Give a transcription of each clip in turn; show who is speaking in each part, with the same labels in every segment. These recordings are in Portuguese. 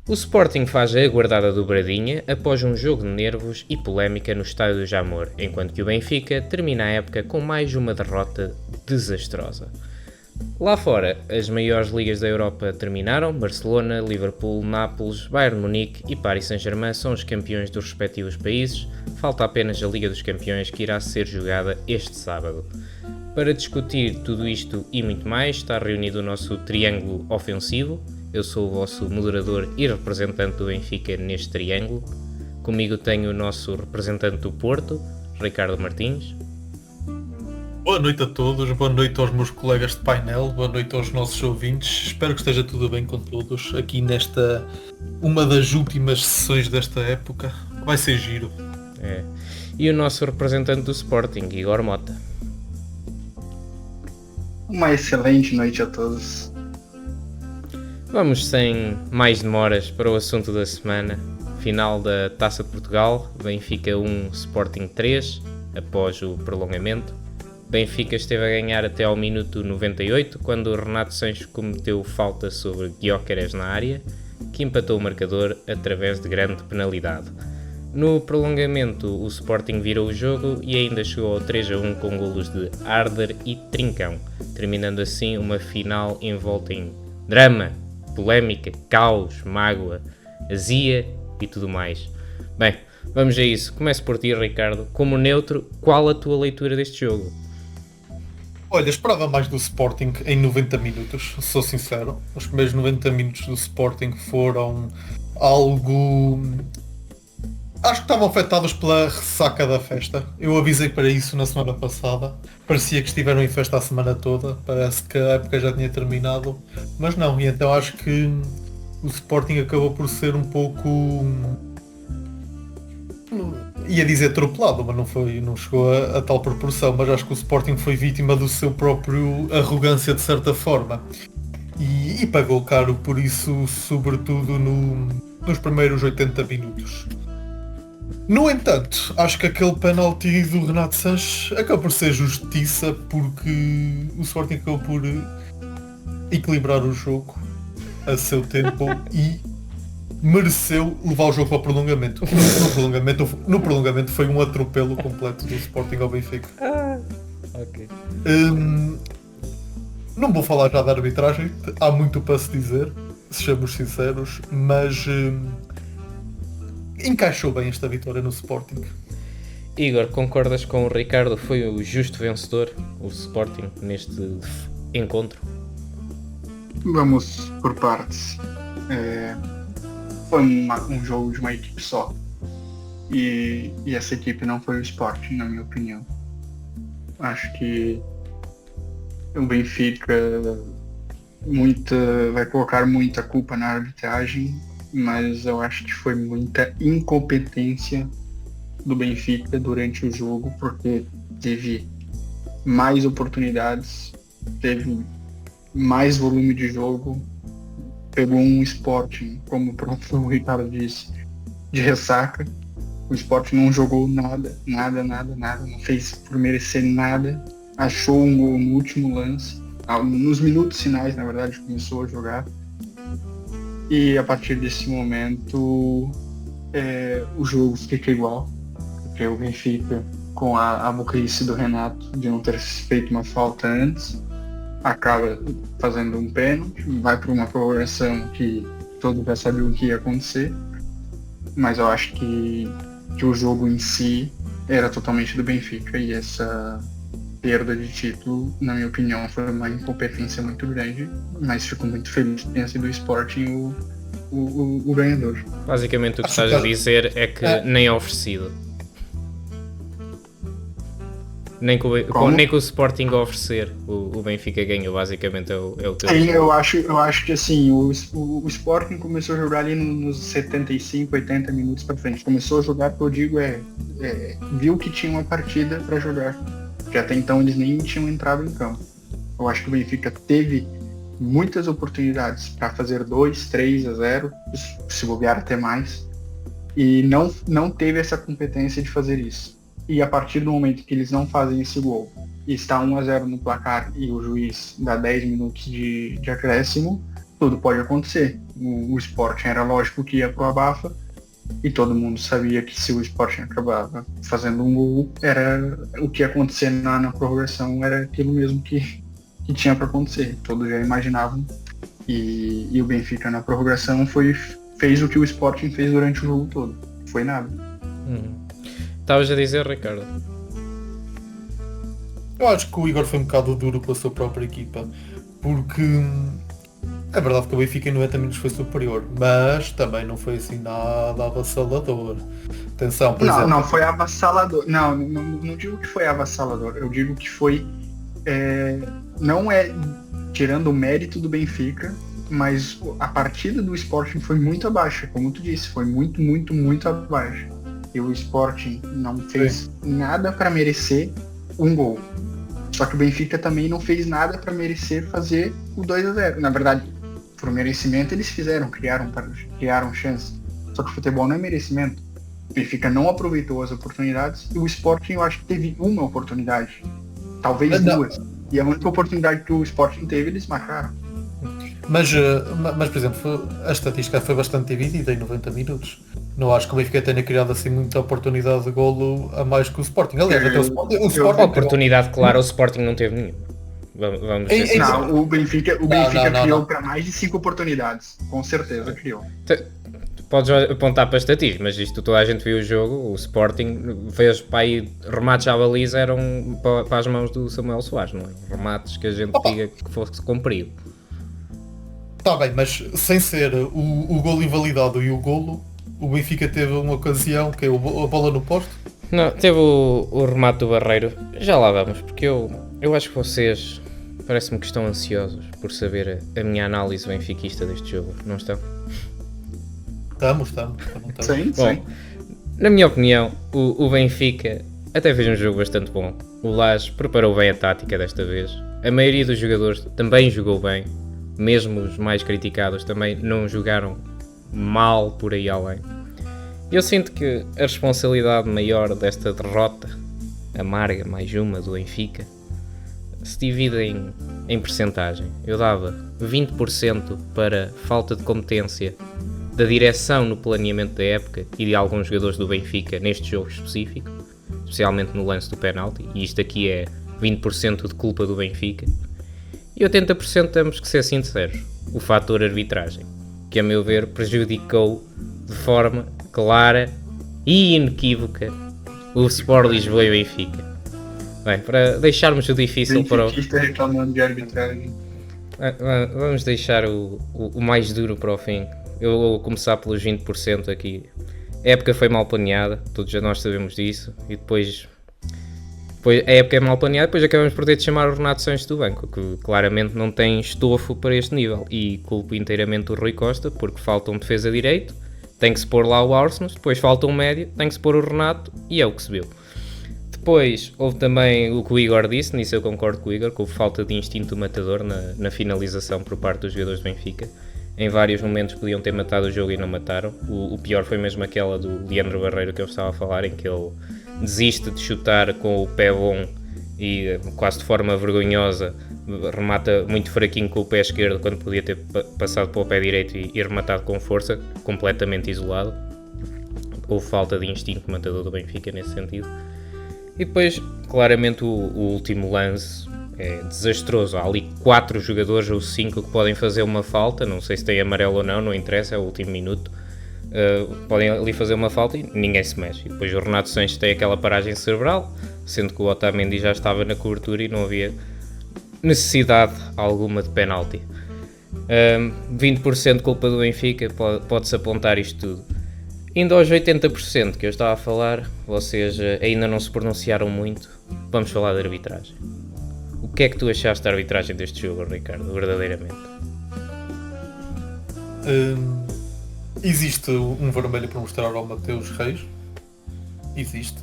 Speaker 1: O Sporting faz a aguardada dobradinha após um jogo de nervos e polémica no Estádio do Jamor, enquanto que o Benfica termina a época com mais uma derrota desastrosa. Lá fora, as maiores ligas da Europa terminaram. Barcelona, Liverpool, Nápoles, Bayern Munique e Paris Saint-Germain são os campeões dos respectivos países. Falta apenas a Liga dos Campeões, que irá ser jogada este sábado. Para discutir tudo isto e muito mais, está reunido o nosso triângulo ofensivo. Eu sou o vosso moderador e representante do Benfica neste triângulo. Comigo tenho o nosso representante do Porto, Ricardo Martins.
Speaker 2: Boa noite a todos, boa noite aos meus colegas de painel, boa noite aos nossos ouvintes. Espero que esteja tudo bem com todos aqui nesta, uma das últimas sessões desta época. Vai ser giro.
Speaker 1: E o nosso representante do Sporting, Igor Mota.
Speaker 3: Uma excelente noite a todos.
Speaker 1: Vamos sem mais demoras para o assunto da semana. Final da Taça de Portugal, Benfica 1, Sporting 3, após o prolongamento. Benfica esteve a ganhar até ao minuto 98, quando o Renato Sanches cometeu falta sobre Gyökeres na área, que empatou o marcador através de grande penalidade. No prolongamento, o Sporting virou o jogo e ainda chegou ao 3-1 com golos de Arder e Trincão, terminando assim uma final envolta em drama, polémica, caos, mágoa, azia e tudo mais. Bem, vamos a isso. Começo por ti, Ricardo. Como neutro, qual a tua leitura deste jogo?
Speaker 2: Olha, esperava mais do Sporting em 90 minutos, sou sincero. Os primeiros 90 minutos do Sporting foram algo... Acho que estavam afetados pela ressaca da festa. Eu avisei para isso na semana passada. Parecia que estiveram em festa a semana toda. Parece que a época já tinha terminado. Mas não, e então acho que o Sporting acabou por ser um pouco... Ia dizer atropelado, mas não chegou a tal proporção. Mas acho que o Sporting foi vítima do seu próprio arrogância de certa forma. E pagou caro por isso, sobretudo nos primeiros 80 minutos. No entanto, acho que aquele penalti do Renato Sanches acabou por ser justiça, porque o Sporting acabou por equilibrar o jogo a seu tempo e mereceu levar o jogo para o prolongamento. No prolongamento foi um atropelo completo do Sporting ao Benfica.
Speaker 1: Ok.
Speaker 2: Não vou falar já da arbitragem, há muito para se dizer, sejamos sinceros, mas encaixou bem esta vitória no Sporting.
Speaker 1: Igor, concordas com o Ricardo? Foi o justo vencedor, o Sporting, neste encontro?
Speaker 3: Vamos por partes. Foi um jogo de uma equipe só. E essa equipe não foi o Sporting, na minha opinião. Acho que o Benfica vai colocar muita culpa na arbitragem, mas eu acho que foi muita incompetência do Benfica durante o jogo, porque teve mais oportunidades, teve mais volume de jogo, pegou um Sporting, como o próprio Ricardo disse, de ressaca. O Sporting não jogou nada, não fez por merecer nada, achou um gol no último lance, nos minutos finais, na verdade, começou a jogar. E a partir desse momento o jogo fica igual, porque o Benfica, com a burrice do Renato de não ter feito uma falta antes, acaba fazendo um pênalti, vai para uma prorrogação que todos já sabiam o que ia acontecer, mas eu acho que o jogo em si era totalmente do Benfica, e essa perda de título, na minha opinião, foi uma incompetência muito grande, mas fico muito feliz que tenha sido o Sporting o ganhador.
Speaker 1: Basicamente o que estás a dizer é que nem oferecido. Nem que o Sporting oferecer, o Benfica ganhou, basicamente é o teu.
Speaker 3: Sim, eu acho que assim, o Sporting começou a jogar ali nos 75, 80 minutos pra frente. Começou a jogar, que eu digo, viu que tinha uma partida pra jogar. Que até então eles nem tinham entrado em campo. Eu acho que o Benfica teve muitas oportunidades para fazer 2, 3-0, se bobear até mais, e não teve essa competência de fazer isso. E a partir do momento que eles não fazem esse gol, e está 1-0 no placar e o juiz dá 10 minutos de acréscimo, tudo pode acontecer. O Sporting era lógico que ia pro abafa, e todo mundo sabia que se o Sporting acabava fazendo um gol, era o que ia acontecer na prorrogação, era aquilo mesmo que tinha para acontecer. Todos já imaginavam. E o Benfica na prorrogação fez o que o Sporting fez durante o jogo todo. Foi nada.
Speaker 1: Estavas a dizer, Ricardo?
Speaker 2: Eu acho que o Igor foi um bocado duro pela sua própria equipa, porque é verdade que o Benfica em 90 minutos foi superior, mas também não foi assim nada avassalador. Atenção, por exemplo...
Speaker 3: Não foi avassalador. Não digo que foi avassalador. Eu digo que foi... não é tirando o mérito do Benfica, mas a partida do Sporting foi muito abaixo. Como tu disse, foi muito, muito, muito abaixo. E o Sporting não fez nada para merecer um gol. Só que o Benfica também não fez nada para merecer fazer o 2-0. Na verdade, por merecimento eles fizeram, criaram chance. Só que o futebol não é merecimento. O Benfica não aproveitou as oportunidades e o Sporting eu acho que teve uma oportunidade. Talvez duas. E a única oportunidade que o Sporting teve, eles marcaram.
Speaker 2: Mas, por exemplo, a estatística foi bastante dividida em 90 minutos. Não acho que o Benfica tenha criado assim muita oportunidade de golo a mais que o Sporting. Aliás, até o Sporting...
Speaker 1: Oportunidade, claro, o Sporting não teve nenhuma. Vamos dizer assim.
Speaker 3: Não, o Benfica criou para mais de 5 oportunidades. Com certeza criou.
Speaker 1: Podes apontar para estatísticas, mas isto toda a gente viu o jogo, o Sporting fez para aí remates à baliza eram para as mãos do Samuel Soares, não é? Remates que a gente diga que fosse comprido.
Speaker 2: Está bem, mas sem ser o golo invalidado e o golo, o Benfica teve uma ocasião que é a bola no posto?
Speaker 1: Não, teve o remate do Barreiro, já lá vamos, porque eu acho que vocês parece-me que estão ansiosos por saber a minha análise benfiquista deste jogo, não estão?
Speaker 2: Estamos.
Speaker 3: Sim.
Speaker 1: Bom, na minha opinião, o Benfica até fez um jogo bastante bom. O Lage preparou bem a tática desta vez. A maioria dos jogadores também jogou bem. Mesmo os mais criticados também não jogaram mal por aí além. Eu sinto que a responsabilidade maior desta derrota amarga, mais uma, do Benfica, se divide em percentagem. Eu dava 20% para falta de competência da direção no planeamento da época e de alguns jogadores do Benfica neste jogo específico, especialmente no lance do penalti, e isto aqui é 20% de culpa do Benfica, e 80% temos que ser sinceros, o fator arbitragem, que a meu ver prejudicou de forma clara e inequívoca o Sport Lisboa e Benfica. Bem, para deixarmos o difícil para o...
Speaker 3: reclamando de arbitragem.
Speaker 1: Vamos deixar o mais duro para o fim. Eu vou começar pelos 20% aqui. A época foi mal planeada, todos nós sabemos disso, e depois a época é mal planeada, depois acabamos por ter de chamar o Renato Sanches do banco, que claramente não tem estofo para este nível, e culpo inteiramente o Rui Costa, porque falta um defesa direito, tem que se pôr lá o Arsenal, depois falta um médio, tem que se pôr o Renato, e é o que se viu. Depois houve também o que o Igor disse, nisso eu concordo com o Igor, que houve falta de instinto matador na finalização por parte dos jogadores do Benfica. Em vários momentos podiam ter matado o jogo e não mataram. O pior foi mesmo aquela do Leandro Barreiro que eu estava a falar, em que ele desiste de chutar com o pé bom e quase de forma vergonhosa remata muito fraquinho com o pé esquerdo quando podia ter passado para o pé direito e rematado com força, completamente isolado. Houve falta de instinto matador do Benfica nesse sentido. E depois, claramente, o último lance é desastroso. Há ali 4 jogadores ou 5 que podem fazer uma falta, não sei se tem amarelo ou não interessa, é o último minuto. Podem ali fazer uma falta e ninguém se mexe. E depois o Renato Sanches tem aquela paragem cerebral, sendo que o Otamendi já estava na cobertura e não havia necessidade alguma de penalti. 20% culpa do Benfica, pode-se apontar isto tudo. Indo aos 80% que eu estava a falar, vocês ainda não se pronunciaram muito, vamos falar de arbitragem. O que é que tu achaste da arbitragem deste jogo, Ricardo, verdadeiramente?
Speaker 2: Existe um vermelho para mostrar ao Mateus Reis. Existe.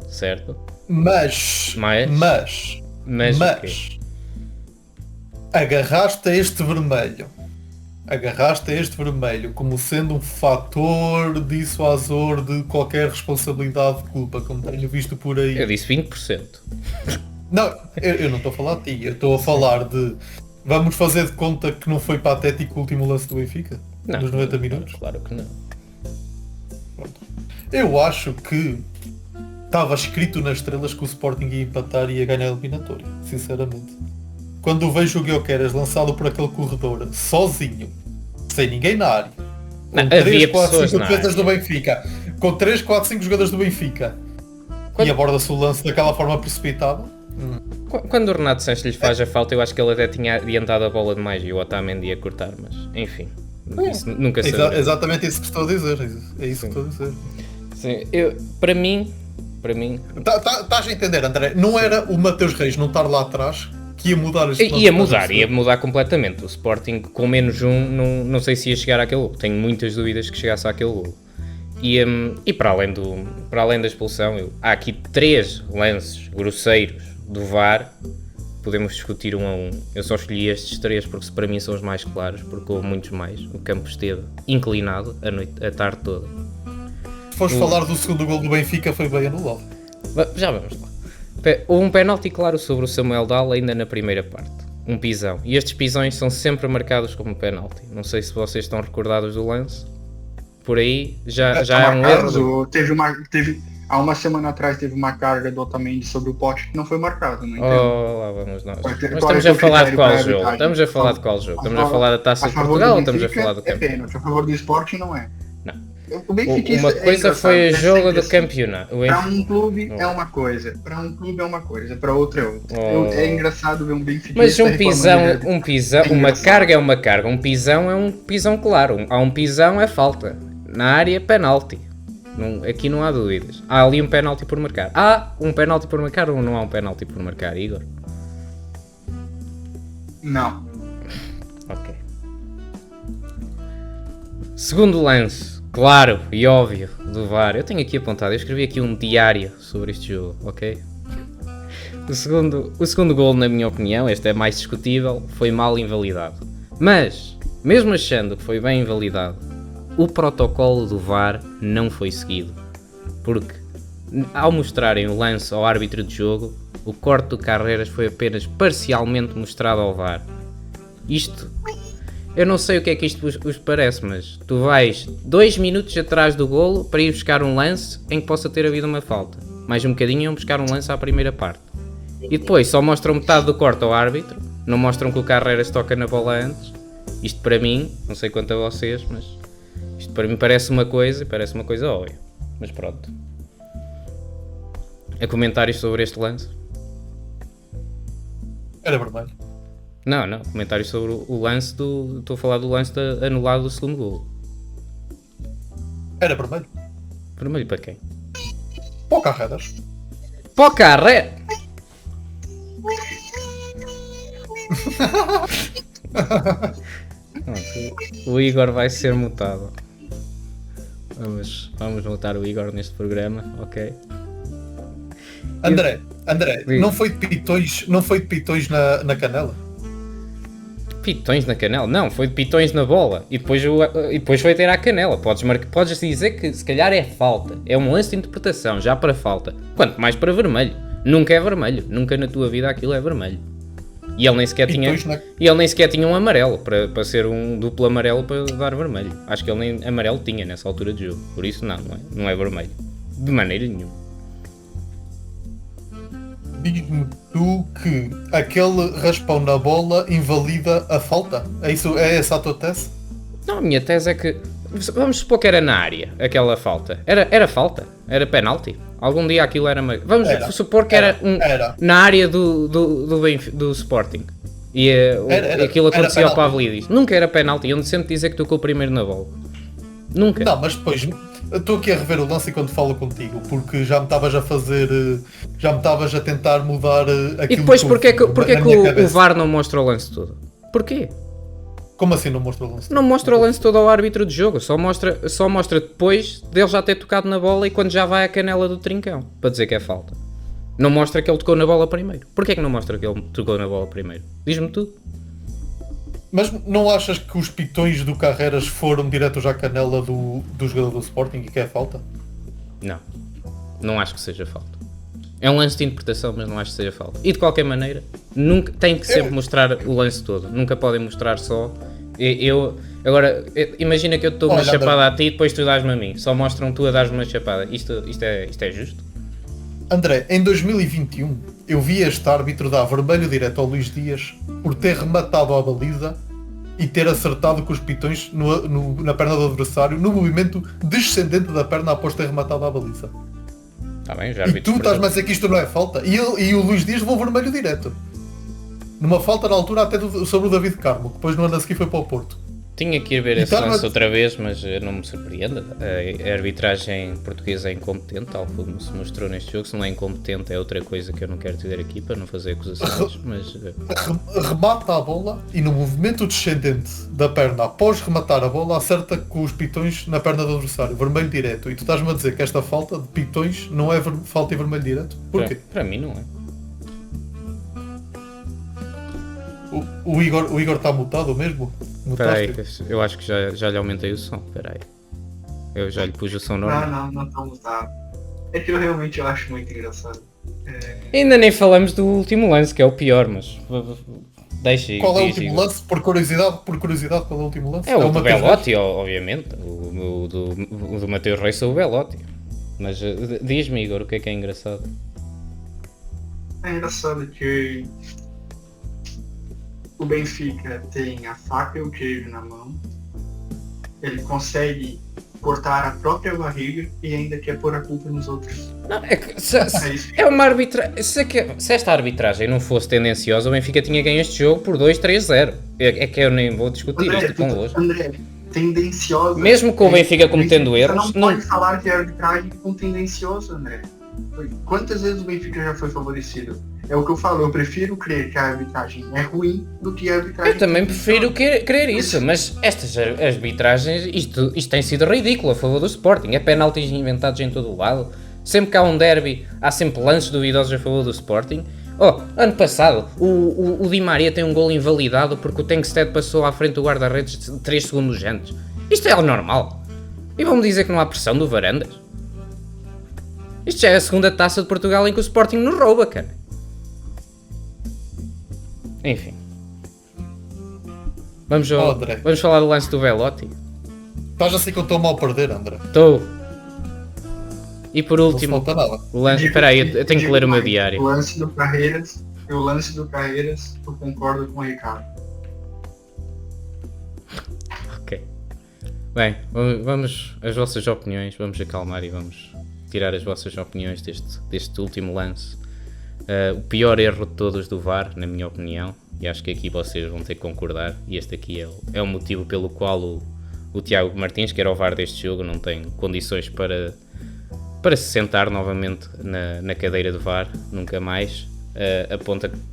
Speaker 1: Certo.
Speaker 2: Mas agarraste a este vermelho como sendo um fator dissuasor de qualquer responsabilidade de culpa, como tenho visto por aí.
Speaker 1: Eu disse 20%.
Speaker 2: Não, eu não estou a falar de ti, eu estou a falar de Vamos fazer de conta que não foi patético o último lance do Benfica?
Speaker 1: Não,
Speaker 2: Nos 90 minutos?
Speaker 1: Claro que não.
Speaker 2: Eu acho que estava escrito nas estrelas que o Sporting ia empatar e ia ganhar a eliminatória, sinceramente. Quando vejo o Gyökeres lançado por aquele corredor, sozinho, sem ninguém na área, com
Speaker 1: Não,
Speaker 2: 3,
Speaker 1: havia
Speaker 2: 4,
Speaker 1: pessoas
Speaker 2: 5
Speaker 1: na
Speaker 2: defesas
Speaker 1: área.
Speaker 2: do Benfica, com 3, 4, 5 jogadores do Benfica, e aborda-se o lance daquela forma precipitada.
Speaker 1: Quando o Renato Sanches lhe faz a falta, eu acho que ele até tinha adiantado a bola demais e o Otamendi ia cortar, mas enfim, isso nunca saberemos.
Speaker 2: Exatamente isso que estou a dizer. É isso que estou a dizer.
Speaker 1: Sim, para mim,
Speaker 2: Estás a entender, André? Não era o Mateus Reis não estar lá atrás que ia mudar este
Speaker 1: ia mudar completamente. O Sporting com menos um, não sei se ia chegar àquele gol. Tenho muitas dúvidas que chegasse àquele gol. E para além da expulsão, há aqui 3 lances grosseiros do VAR. Podemos discutir um a um. Eu só escolhi estes 3 porque para mim são os mais claros, porque houve muitos mais. O campo esteve inclinado a tarde toda.
Speaker 2: Se fores falar do segundo gol do Benfica, foi bem anulado.
Speaker 1: Já vamos lá. Houve um penalti claro sobre o Samuel Dal ainda na primeira parte. Um pisão. E estes pisões são sempre marcados como penalti. Não sei se vocês estão recordados do lance. Por aí já é um erro.
Speaker 3: Há uma semana atrás teve uma carga do Otamendi sobre o poste que não foi marcado, não entendo.
Speaker 1: Lá vamos nós. Mas
Speaker 3: Qual
Speaker 1: estamos
Speaker 3: é
Speaker 1: a
Speaker 3: o
Speaker 1: falar de
Speaker 3: critério
Speaker 1: qual
Speaker 3: para
Speaker 1: jogo?
Speaker 3: arbitragem?
Speaker 1: Estamos a falar de qual jogo? Estamos a falar da Taça de Portugal ou estamos a falar do
Speaker 3: campeonato? É
Speaker 1: campeonato?
Speaker 3: pênalti, a favor do Sporting não é.
Speaker 1: Não.
Speaker 3: O Benfica
Speaker 1: Uma coisa foi o jogo do
Speaker 3: assim.
Speaker 1: campeonato.
Speaker 3: Para um clube é uma coisa, para outro é outra. É engraçado ver um Benfica.
Speaker 1: Mas um pisão, uma carga é uma carga, um pisão é um pisão claro. Há um pisão é falta. Na área, penalti. Aqui não há dúvidas. Há ali um penalti por marcar. Há um penalti por marcar ou não há um penalti por marcar, Igor?
Speaker 3: Não.
Speaker 1: Ok. Segundo lance, claro e óbvio, do VAR. Eu tenho aqui apontado, eu escrevi aqui um diário sobre este jogo, ok? O segundo gol, na minha opinião, este é mais discutível, foi mal invalidado. Mas, mesmo achando que foi bem invalidado, o protocolo do VAR não foi seguido. Porque, ao mostrarem o lance ao árbitro de jogo, o corte do Carreiras foi apenas parcialmente mostrado ao VAR. Isto, eu não sei o que é que isto vos parece, mas tu vais 2 minutos atrás do golo para ir buscar um lance em que possa ter havido uma falta. Mais um bocadinho iam buscar um lance à primeira parte. E depois só mostram metade do corte ao árbitro, não mostram que o Carreiras toca na bola antes. Isto para mim, não sei quanto a vocês, mas isto para mim parece uma coisa óbvia. Mas pronto. Há comentários sobre este lance?
Speaker 2: Era vermelho.
Speaker 1: Não. Comentários sobre o lance do... Estou a falar do lance anulado do segundo golo.
Speaker 2: Era vermelho.
Speaker 1: Vermelho para quem?
Speaker 2: Para o Carreiras.
Speaker 1: Para o Carreiras! O Igor vai ser mutado. Vamos mutar o Igor neste programa, ok?
Speaker 2: André, não foi de pitões na canela?
Speaker 1: Pitões na canela? Não, foi de pitões na bola. E depois foi ter à canela. Podes dizer que se calhar é falta. É um lance de interpretação, já para falta. Quanto mais para vermelho. Nunca é vermelho. Nunca na tua vida aquilo é vermelho. E ele nem sequer tinha um amarelo, para ser um duplo amarelo para dar vermelho. Acho que ele nem amarelo tinha nessa altura de jogo. Por isso não é vermelho. De maneira nenhuma.
Speaker 2: Diz-me tu que aquele raspão na bola invalida a falta? É essa a tua tese?
Speaker 1: Não, a minha tese é que... Vamos supor que era na área, aquela falta. Era falta? Era penalti? Algum dia aquilo era... Vamos supor que era na área do Sporting. E aquilo acontecia ao Pavlidis. Nunca era penalti. Eu sempre dizer que tocou primeiro na bola. Nunca.
Speaker 2: Não, mas depois... Estou aqui a rever o lance enquanto falo contigo, porque já me estavas a fazer... Já me estavas a tentar mudar aquilo...
Speaker 1: E depois porquê que o VAR não mostra o lance todo? Porquê?
Speaker 2: Como assim não mostra o lance?
Speaker 1: Não mostra o lance todo ao árbitro de jogo, só mostra depois dele já ter tocado na bola e quando já vai à canela do trincão, para dizer que é falta. Não mostra que ele tocou na bola primeiro. Porquê que não mostra que ele tocou na bola primeiro? Diz-me tudo.
Speaker 2: Mas não achas que os pitões do Carreiras foram diretos à canela do jogador do Sporting e que é falta?
Speaker 1: Não acho que seja falta. É um lance de interpretação, mas não acho que seja falta. E de qualquer maneira, nunca, tem que sempre mostrar o lance todo. Nunca podem mostrar só. Agora, imagina que eu te dou uma chapada a ti e depois tu dás-me a mim. Só mostram tu a dar-me uma chapada. Isto é justo?
Speaker 2: André, em 2021 eu vi este árbitro dar vermelho direto ao Luís Dias por ter rematado a baliza e ter acertado com os pitões na perna do adversário no movimento descendente da perna após ter rematado a baliza.
Speaker 1: Tá bem, já
Speaker 2: e tu estás-me a dizer que isto não é falta? E o Luís Dias levou vermelho direto. Numa falta na altura até sobre o David Carmo, que depois no ano a seguir foi para o Porto.
Speaker 1: Tinha que ir ver esse lance outra vez, mas não me surpreende. A arbitragem portuguesa é incompetente, tal como se mostrou neste jogo. Se não é incompetente, é outra coisa que eu não quero dizer aqui para não fazer acusações. Mas
Speaker 2: remata a bola e no movimento descendente da perna, após rematar a bola, acerta com os pitões na perna do adversário, vermelho direto. E tu estás-me a dizer que esta falta de pitões não é falta e vermelho direto? Porquê?
Speaker 1: Para mim não é.
Speaker 2: O Igor está mutado mesmo?
Speaker 1: Espera aí, eu acho que já lhe aumentei o som. Espera aí. Eu já lhe pus o som normal.
Speaker 3: Não está mutado. É que eu realmente acho muito engraçado.
Speaker 1: Ainda nem falamos do último lance, que é o pior, mas deixa aí.
Speaker 2: Qual é o último lance? Por curiosidade, qual é o último lance?
Speaker 1: É o do Belotti, obviamente. O do Mateus Reis ou o Belotti. Mas diz-me, Igor, o que é engraçado?
Speaker 3: É engraçado que o Benfica tem a faca e o queijo na mão, ele consegue cortar a própria barriga e ainda quer pôr a culpa nos outros.
Speaker 1: Não, é uma arbitragem. Se esta arbitragem não fosse tendenciosa, o Benfica tinha ganho este jogo por 2-3-0. É que eu nem vou discutir isto convosco.
Speaker 3: André, tendenciosa.
Speaker 1: Mesmo com o Benfica cometendo erros.
Speaker 3: Você não pode falar que a arbitragem é tendenciosa, André. Quantas vezes o Benfica já foi favorecido? É o que eu falo, eu prefiro crer que a arbitragem é ruim do que a arbitragem...
Speaker 1: Eu também prefiro crer isso, mas estas arbitragens, isto tem sido ridículo a favor do Sporting. É penaltis inventados em todo o lado. Sempre que há um derby, há sempre lances duvidosos a favor do Sporting. Ano passado, o Di Maria tem um gol invalidado porque o Tengsted passou à frente do guarda-redes 3 segundos antes. Isto é normal. E vão-me dizer que não há pressão do Varandas? Isto já é a segunda taça de Portugal em que o Sporting nos rouba, cara. Enfim. Vamos falar do lance do Belotti.
Speaker 2: Estás assim que eu estou mal a perder, André.
Speaker 1: Estou. E por último,
Speaker 2: não se falta nada.
Speaker 1: o lance... Espera aí, eu tenho que ler o meu diário.
Speaker 3: O lance do Carreiras, eu concordo com o Ricardo.
Speaker 1: Ok. Bem, vamos as vossas opiniões, vamos acalmar e vamos tirar as vossas opiniões deste último lance. O pior erro de todos do VAR, na minha opinião, e acho que aqui vocês vão ter que concordar, e este aqui é o motivo pelo qual o Tiago Martins, que era o VAR deste jogo, não tem condições para se sentar novamente na cadeira de VAR, nunca mais.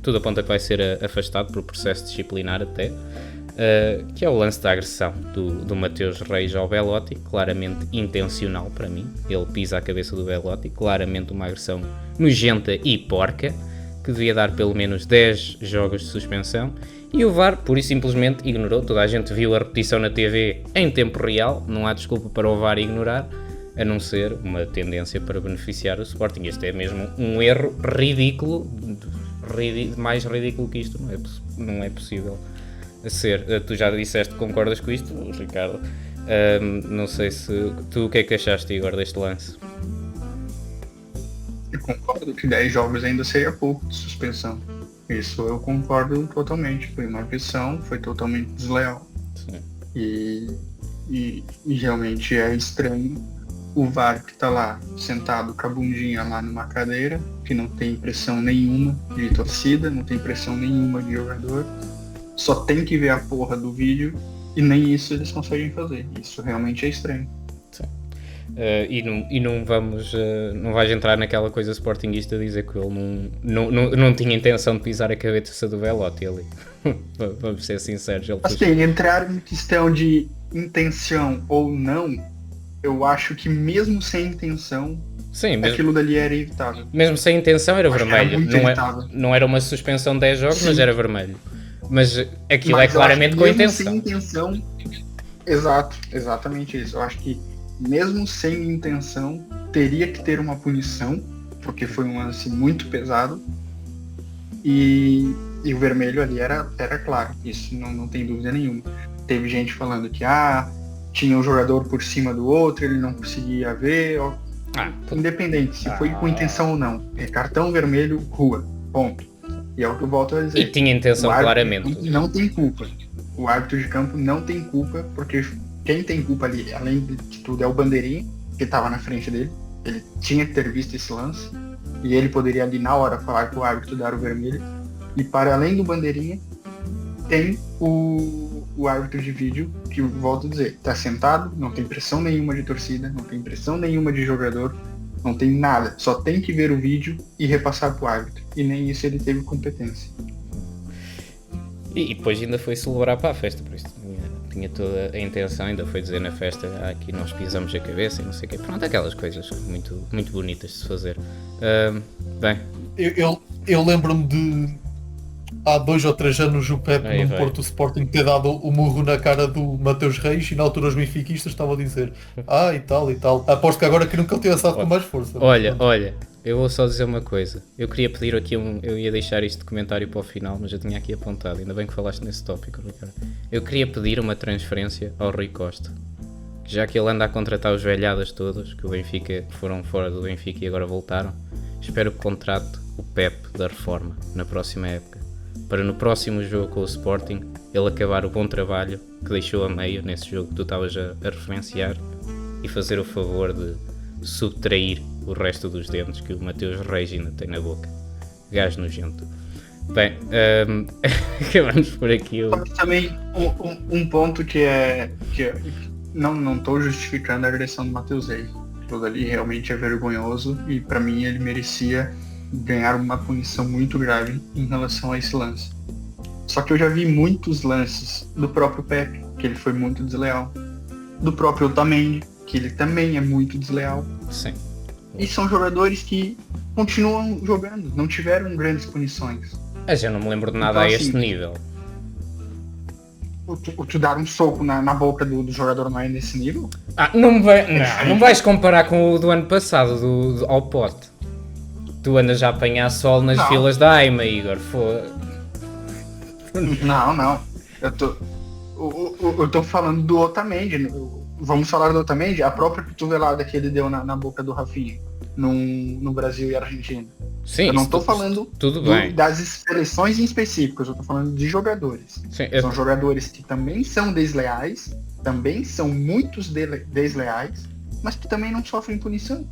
Speaker 1: Tudo aponta que vai ser afastado por processo disciplinar até, que é o lance da agressão do Mateus Reis ao Belotti, claramente intencional para mim. Ele pisa a cabeça do Belotti, claramente uma agressão nojenta e porca, que devia dar pelo menos 10 jogos de suspensão, e o VAR pura e simplesmente ignorou. Toda a gente viu a repetição na TV em tempo real, não há desculpa para o VAR ignorar, a não ser uma tendência para beneficiar o Sporting. Este é mesmo um erro ridículo, mais ridículo que isto não é possível ser. Tu já disseste que concordas com isto, Ricardo. Não sei se tu o que é que achaste, Igor, deste lance?
Speaker 3: Eu concordo que 10 jogos ainda seria pouco de suspensão. Isso eu concordo totalmente. Foi uma agressão, foi totalmente desleal.
Speaker 1: Sim.
Speaker 3: E realmente é estranho o VAR que tá lá sentado com a bundinha lá numa cadeira, que não tem pressão nenhuma de torcida, não tem pressão nenhuma de jogador, só tem que ver a porra do vídeo e nem isso eles conseguem fazer. Isso realmente é estranho.
Speaker 1: E não vamos, não vais entrar naquela coisa sportinguista de dizer que ele não tinha intenção de pisar a cabeça do Belotti ali. Vamos ser sinceros.
Speaker 3: Assim, entrar em questão de intenção ou não, eu acho que mesmo sem intenção, sim, aquilo dali era evitável.
Speaker 1: Mesmo sem intenção era vermelho. Não era uma suspensão de 10 jogos, sim, mas era vermelho. Mas aquilo é claramente com intenção.
Speaker 3: Sem intenção. Exatamente isso. Eu acho que mesmo sem intenção, teria que ter uma punição, porque foi um lance muito pesado. E o vermelho ali era claro, isso não tem dúvida nenhuma. Teve gente falando que tinha um jogador por cima do outro, ele não conseguia ver. Independente se foi com intenção ou não. É cartão vermelho, rua. Ponto. E é o que eu volto a dizer.
Speaker 1: E tinha intenção claramente.
Speaker 3: Não tem culpa. O árbitro de campo não tem culpa, porque quem tem culpa ali, além de tudo, é o bandeirinha, que estava na frente dele. Ele tinha que ter visto esse lance. E ele poderia ali na hora falar que o árbitro dar o vermelho. E para além do bandeirinha, tem o árbitro de vídeo, que volto a dizer, tá sentado, não tem pressão nenhuma de torcida, não tem pressão nenhuma de jogador, não tem nada, só tem que ver o vídeo e repassar pro árbitro. E nem isso ele teve competência.
Speaker 1: E depois ainda foi celebrar para a festa, por isso tinha toda a intenção, ainda foi dizer na festa, aqui nós pisamos a cabeça e não sei o quê. Pronto, aquelas coisas muito, muito bonitas de se fazer. Bem.
Speaker 2: Eu lembro-me de há 2 ou 3 anos o Pepe no Porto Sporting ter dado o murro na cara do Mateus Reis e na altura os benfiquistas estavam a dizer e tal. Aposto que agora que nunca ele tivesse dado com mais força.
Speaker 1: Olha, eu vou só dizer uma coisa. Eu queria pedir aqui eu ia deixar este comentário para o final, mas eu tinha aqui apontado, ainda bem que falaste nesse tópico, Ricardo. Eu queria pedir uma transferência ao Rui Costa. Já que ele anda a contratar os velhadas todos, que o Benfica foram fora do Benfica e agora voltaram, espero que contrate o Pepe da Reforma na próxima época, para no próximo jogo com o Sporting ele acabar o bom trabalho que deixou a meio nesse jogo que tu estavas a referenciar e fazer o favor de subtrair o resto dos dentes que o Mateus Reis ainda tem na boca. Gajo nojento. Bem, acabamos por aqui.
Speaker 3: Também um ponto que não estou justificando a agressão do Mateus Reis. Tudo ali realmente é vergonhoso e para mim ele merecia ganhar uma punição muito grave em relação a esse lance. Só que eu já vi muitos lances do próprio Pepe, que ele foi muito desleal, do próprio Otamendi, que ele também é muito desleal.
Speaker 1: Sim.
Speaker 3: E são jogadores que continuam jogando, não tiveram grandes punições.
Speaker 1: Mas eu não me lembro de nada
Speaker 3: então,
Speaker 1: a este nível.
Speaker 3: Tu dar um soco na boca do jogador não é nesse nível?
Speaker 1: Não vais comparar com o do ano passado, ao pote. Tu andas a apanhar sol nas filas da AIMA, Igor.
Speaker 3: Não. Eu tô falando do Otamendi. Vamos falar do Otamendi, a própria cotovelada que ele deu na boca do Rafinha no Brasil e Argentina.
Speaker 1: Sim,
Speaker 3: eu não tô falando das seleções em específicos, eu tô falando de jogadores.
Speaker 1: Sim,
Speaker 3: São jogadores que também são desleais, também são muitos desleais, mas que também não sofrem punição.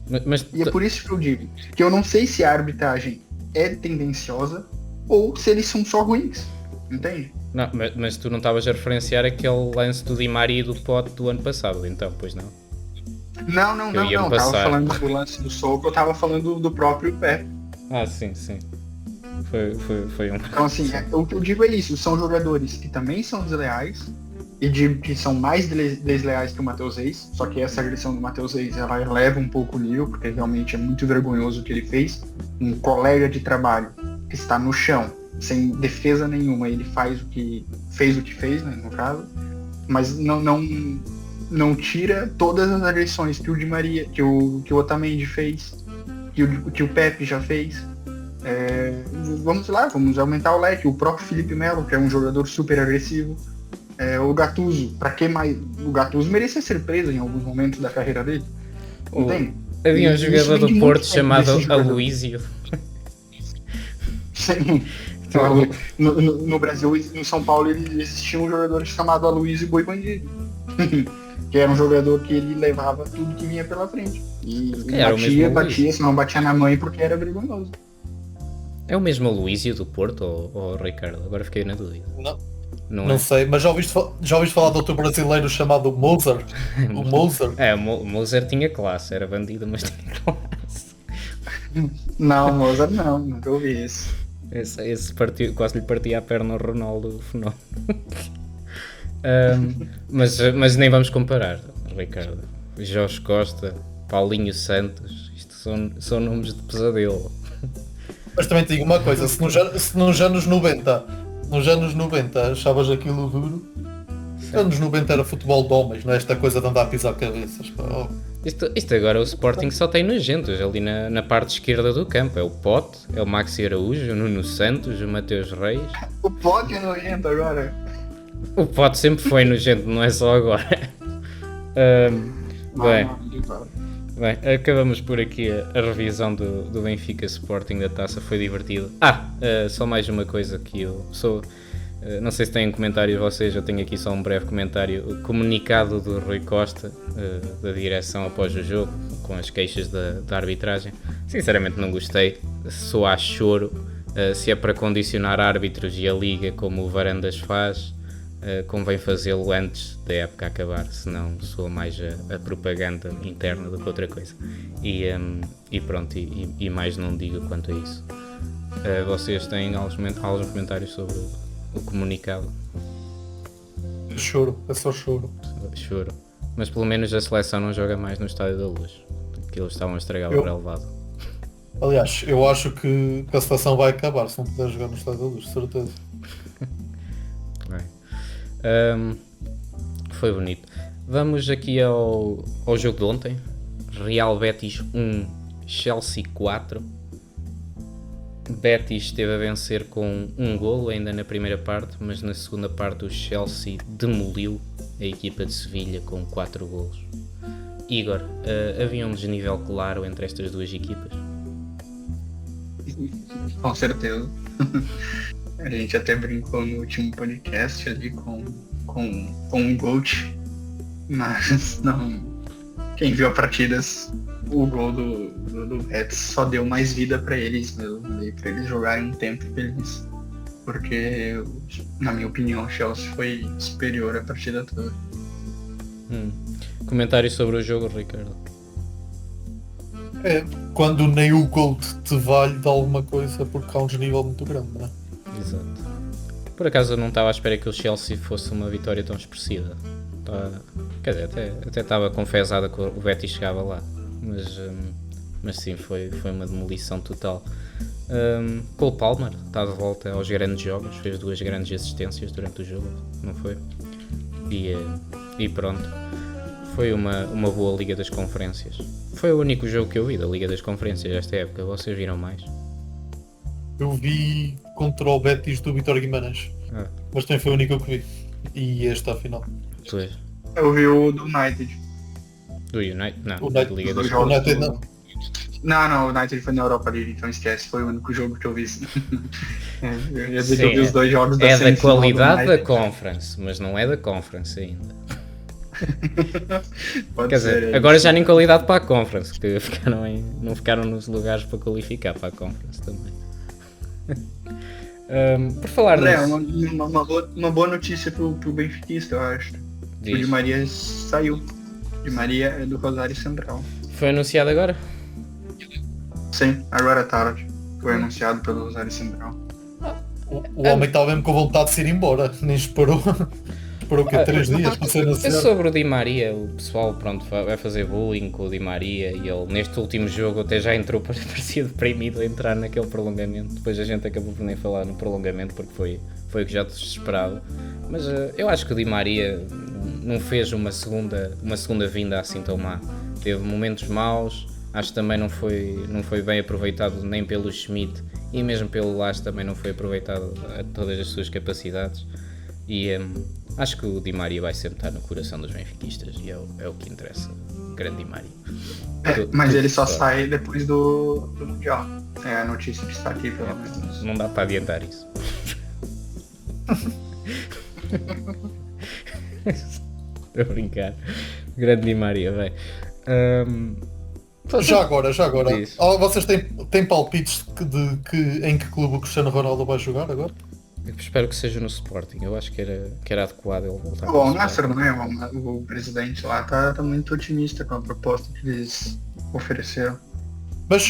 Speaker 3: E é por isso que eu digo que eu não sei se a arbitragem é tendenciosa ou se eles são só ruins, entende?
Speaker 1: Não, mas tu não estavas a referenciar aquele lance do Di Maria e do Pote do ano passado, então, pois não?
Speaker 3: Não, tava falando do lance do soco, eu tava falando do próprio Pepe.
Speaker 1: Sim. Foi um...
Speaker 3: Então assim, o que eu digo é isso, são jogadores que também são desleais, e digo que são mais desleais que o Mateus Reis, só que essa agressão do Mateus Reis, ela eleva um pouco o nível, porque realmente é muito vergonhoso o que ele fez. Um colega de trabalho que está no chão, sem defesa nenhuma, ele fez o que fez, né, no caso, mas não tira todas as agressões que o Di Maria, que o Otamendi fez, que o Pepe já fez. Vamos aumentar o leque. O próprio Felipe Melo, que é um jogador super agressivo. O Gattuso, pra que mais? O Gattuso merecia ser preso em alguns momentos da carreira dele. Entende?
Speaker 1: Havia um jogador do Porto chamado Aloísio.
Speaker 3: Sim. No Brasil, em São Paulo, existia um jogador chamado Aloísio Boi Bandido. Que era um jogador que ele levava tudo que vinha pela frente. E batia, se não batia na mãe porque era vergonhoso.
Speaker 1: É o mesmo Aloísio do Porto ou Ricardo? Agora fiquei na dúvida.
Speaker 2: Não sei, mas já ouviste falar de outro brasileiro chamado Mozart? O Mozart?
Speaker 1: O Mozart tinha classe, era bandido, mas tinha classe.
Speaker 3: Não, Mozart não, nunca ouvi isso.
Speaker 1: Esse quase lhe partia a perna ao Ronaldo, o fenómeno. Mas nem vamos comparar, Ricardo. Jorge Costa, Paulinho Santos, isto são nomes de pesadelo.
Speaker 2: Mas também te digo uma coisa, se nos anos 90 achavas aquilo duro, Anos 90 era futebol de homens, não é esta coisa de andar a pisar cabeças. Pá. Oh.
Speaker 1: Isto agora o Sporting só tem nojentos ali na parte esquerda do campo. É o Pote, é o Maxi Araújo, o Nuno Santos, o Mateus Reis.
Speaker 3: O Pote é nojento agora.
Speaker 1: O Pote sempre foi nojento, não é só agora. Bem, acabamos por aqui a revisão do Benfica Sporting da taça, foi divertido. Só mais uma coisa que eu sou... não sei se têm comentários vocês, eu tenho aqui só um breve comentário. O comunicado do Rui Costa, da direção após o jogo, com as queixas da arbitragem. Sinceramente não gostei, só há choro. Se é para condicionar árbitros e a Liga como o Varandas faz, convém fazê-lo antes da época acabar, senão soa mais a propaganda interna do que outra coisa. E pronto, e mais não digo quanto a isso. Vocês têm alguns comentários sobre o comunicado?
Speaker 2: Choro, é só choro.
Speaker 1: Choro. Mas pelo menos a seleção não joga mais no Estádio da Luz, que eles estavam a estragar o relevado.
Speaker 2: Aliás, eu acho que a seleção vai acabar se não puder jogar no Estádio da Luz, certeza.
Speaker 1: Foi bonito. Vamos aqui ao jogo de ontem. Real Betis 1, Chelsea 4. Betis esteve a vencer com um golo ainda na primeira parte, mas na segunda parte o Chelsea demoliu a equipa de Sevilha com 4 golos. Igor, havia um desnível claro entre estas duas equipas?
Speaker 3: Com certeza. A gente até brincou no último podcast ali com o Gold, mas não. Quem viu a partida, o gol do Betis só deu mais vida pra eles mesmo, pra eles jogarem um tempo feliz. Porque, na minha opinião, o Chelsea foi superior a partida toda.
Speaker 1: Comentários sobre o jogo, Ricardo?
Speaker 2: Quando nem o gol te vale de alguma coisa porque há um desnível muito grande, não é?
Speaker 1: Exato. Por acaso eu não estava à espera que o Chelsea fosse uma vitória tão expressiva. Quer dizer, até estava confesada que o Betis chegava lá. Mas sim, foi uma demolição total. Cole Palmer está de volta aos grandes jogos, fez 2 grandes assistências durante o jogo, não foi? E pronto. Foi uma boa Liga das Conferências. Foi o único jogo que eu vi da Liga das Conferências desta época. Vocês viram mais?
Speaker 2: Eu vi contra o Betis do Vitória Guimarães, mas também foi o único que vi. E este à final.
Speaker 1: Pois.
Speaker 3: Eu vi o do United.
Speaker 1: Do United? Não,
Speaker 2: O United,
Speaker 1: Liga das
Speaker 2: United não.
Speaker 3: Não, o United foi na Europa League, então esquece, foi o único jogo que eu vi. Eu ia dizer que eu vi os 2 jogos da
Speaker 1: semifinal. É da qualidade da
Speaker 3: United.
Speaker 1: Conference, mas não é da Conference ainda.
Speaker 3: Pode
Speaker 1: Quer
Speaker 3: ser,
Speaker 1: dizer, agora já nem qualidade para a Conference, que não ficaram nos lugares para qualificar para a Conference também. Por falar nisso...
Speaker 3: uma boa notícia pro benfiquista, eu acho.
Speaker 1: Diz.
Speaker 3: O Di Maria saiu. Di Maria é do Rosário Central.
Speaker 1: Foi anunciado agora?
Speaker 3: Sim, agora à tarde. Foi anunciado pelo Rosário Central.
Speaker 2: O homem estava mesmo com vontade de se ir embora, nem esperou. Esperou que 3 dias para ser anunciado.
Speaker 1: Sobre o Di Maria, o pessoal vai fazer bullying com o Di Maria e ele neste último jogo até já entrou, parecia deprimido a entrar naquele prolongamento. Depois a gente acabou por nem falar no prolongamento porque foi o que já se esperava. Mas eu acho que o Di Maria não fez uma segunda vinda assim tão má. Teve momentos maus, acho que também não foi bem aproveitado nem pelo Schmidt e mesmo pelo Lage também não foi aproveitado a todas as suas capacidades. E acho que o Di Maria vai sempre estar no coração dos benfiquistas e é o que interessa, o grande Di Maria.
Speaker 3: Mas ele só sai depois do Mundial. É a notícia que está aqui, pelo menos.
Speaker 1: Não dá para adiantar isso. Estou a brincar. Grande Di Maria, bem.
Speaker 2: Já agora,
Speaker 1: Diz.
Speaker 2: vocês têm palpites em que clube o Cristiano Ronaldo vai jogar agora?
Speaker 1: Eu espero que seja no Sporting. Eu acho que era adequado ele voltar.
Speaker 3: Bom, o Nasser, não é? O presidente lá tá muito otimista com a proposta que eles ofereceram.
Speaker 2: Mas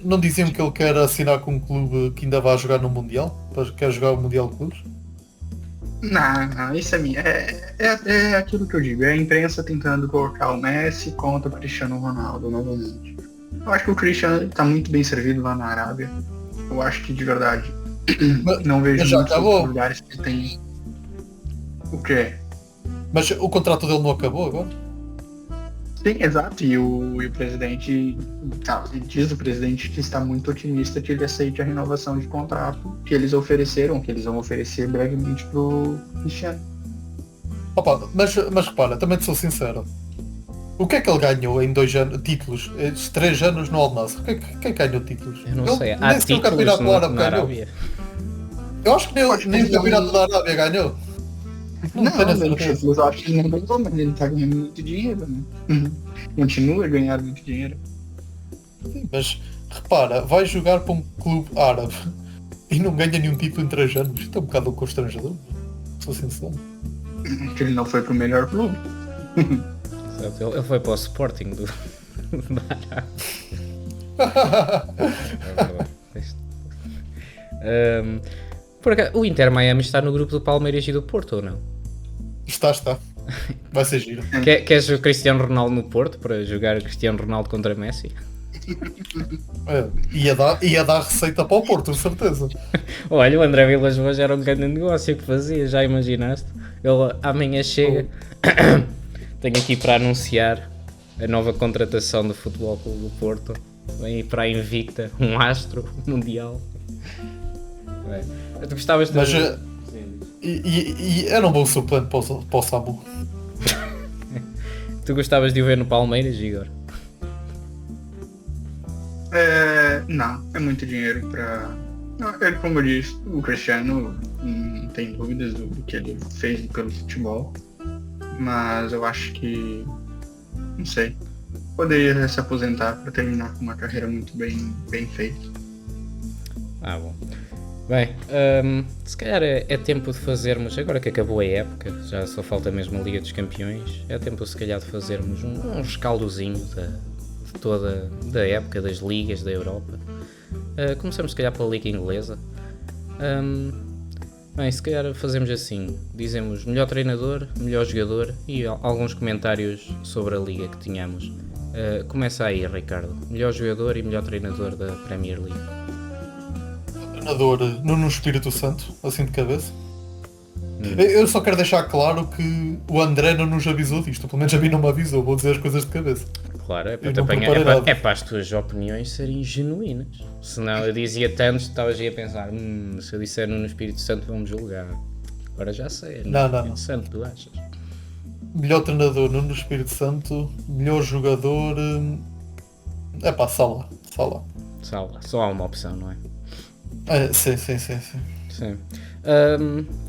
Speaker 2: não diziam que ele quer assinar com um clube que ainda vai jogar no Mundial? Quer jogar o Mundial de Clubes?
Speaker 3: Não, isso é aquilo que eu digo. É a imprensa tentando colocar o Messi contra o Cristiano Ronaldo novamente. Eu acho que o Cristiano tá muito bem servido lá na Arábia. Eu acho que de verdade não vejo muitos outros lugares que tem. O quê?
Speaker 2: Mas o contrato dele não acabou agora?
Speaker 3: Sim, exato. E o presidente, diz o presidente que está muito otimista que ele aceite a renovação de contrato que eles ofereceram, que eles vão oferecer brevemente pro Cristiano.
Speaker 2: Opa, mas repara, também te sou sincero. O que é que ele ganhou em 2 anos, títulos? 3 anos no Al Nassr? Quem ganhou títulos?
Speaker 1: Eu não
Speaker 2: Ele
Speaker 1: sei.
Speaker 2: nem
Speaker 1: Há
Speaker 2: sequer o
Speaker 1: títulos
Speaker 2: campeonato
Speaker 1: na
Speaker 2: árabe ganhou.
Speaker 1: Arábia?
Speaker 2: Eu acho que nem o campeonato da Arábia ganhou.
Speaker 3: Não,
Speaker 2: tenho a
Speaker 3: nem
Speaker 2: certeza.
Speaker 3: títulos, eu acho que ele não ganhou, mas ele tá ganhando muito dinheiro, né? Continua a ganhar muito dinheiro.
Speaker 2: Sim, mas repara, vai jogar para um clube árabe e não ganha nenhum título em 3 anos. Isto é um bocado constrangedor. Sou sincero.
Speaker 3: Que ele não foi pro melhor clube.
Speaker 1: Exato, ele foi para o Sporting do da Arábia. É verdade. Por acaso, o Inter Miami está no grupo do Palmeiras e do Porto, ou não?
Speaker 2: Está. Vai ser giro.
Speaker 1: Queres o Cristiano Ronaldo no Porto para jogar o Cristiano Ronaldo contra Messi?
Speaker 2: É, ia dar receita para o Porto, com certeza.
Speaker 1: Olha, o André Vilas Boas era um grande negócio que fazia, já imaginaste? Ele amanhã chega. Tenho aqui para anunciar a nova contratação do Futebol Clube do Porto. Vem aí para a Invicta, um astro mundial. Tu gostavas de...
Speaker 2: Mas e era um bom suplente para o Samu.
Speaker 1: Tu gostavas de o ver no Palmeiras, Igor?
Speaker 3: Não, é muito dinheiro pra... É como eu disse, o Cristiano não tem dúvidas do que ele fez pelo futebol, mas eu acho que, não sei, poderia se aposentar para terminar com uma carreira muito bem feita.
Speaker 1: Ah, bom. Bem, se calhar é tempo de fazermos, agora que acabou a época, já só falta mesmo a Liga dos Campeões, é tempo se calhar de fazermos um rescaldozinho de toda da época das ligas da Europa. Começamos se calhar pela Liga Inglesa. Bem, se calhar fazemos assim, dizemos melhor treinador, melhor jogador e alguns comentários sobre a liga que tínhamos. Começa aí, Ricardo, melhor jogador e melhor treinador da Premier League.
Speaker 2: Treinador Nuno Espírito Santo, assim de cabeça. Eu só quero deixar claro que o André não nos avisou disto, pelo menos a mim não me avisou, vou dizer as coisas de cabeça.
Speaker 1: Claro, é para
Speaker 2: Eu
Speaker 1: te
Speaker 2: não
Speaker 1: apanhar,
Speaker 2: preparei nada.
Speaker 1: é para as tuas opiniões serem genuínas. Senão eu dizia tantos, estavas aí a pensar, se eu disser no Espírito Santo vão-me julgar. Agora já sei,
Speaker 2: Não.
Speaker 1: Santo, tu achas?
Speaker 2: Melhor treinador Nuno Espírito Santo, melhor jogador... Salah.
Speaker 1: Sala, só há uma opção, não é?
Speaker 2: Sim.
Speaker 1: Sim.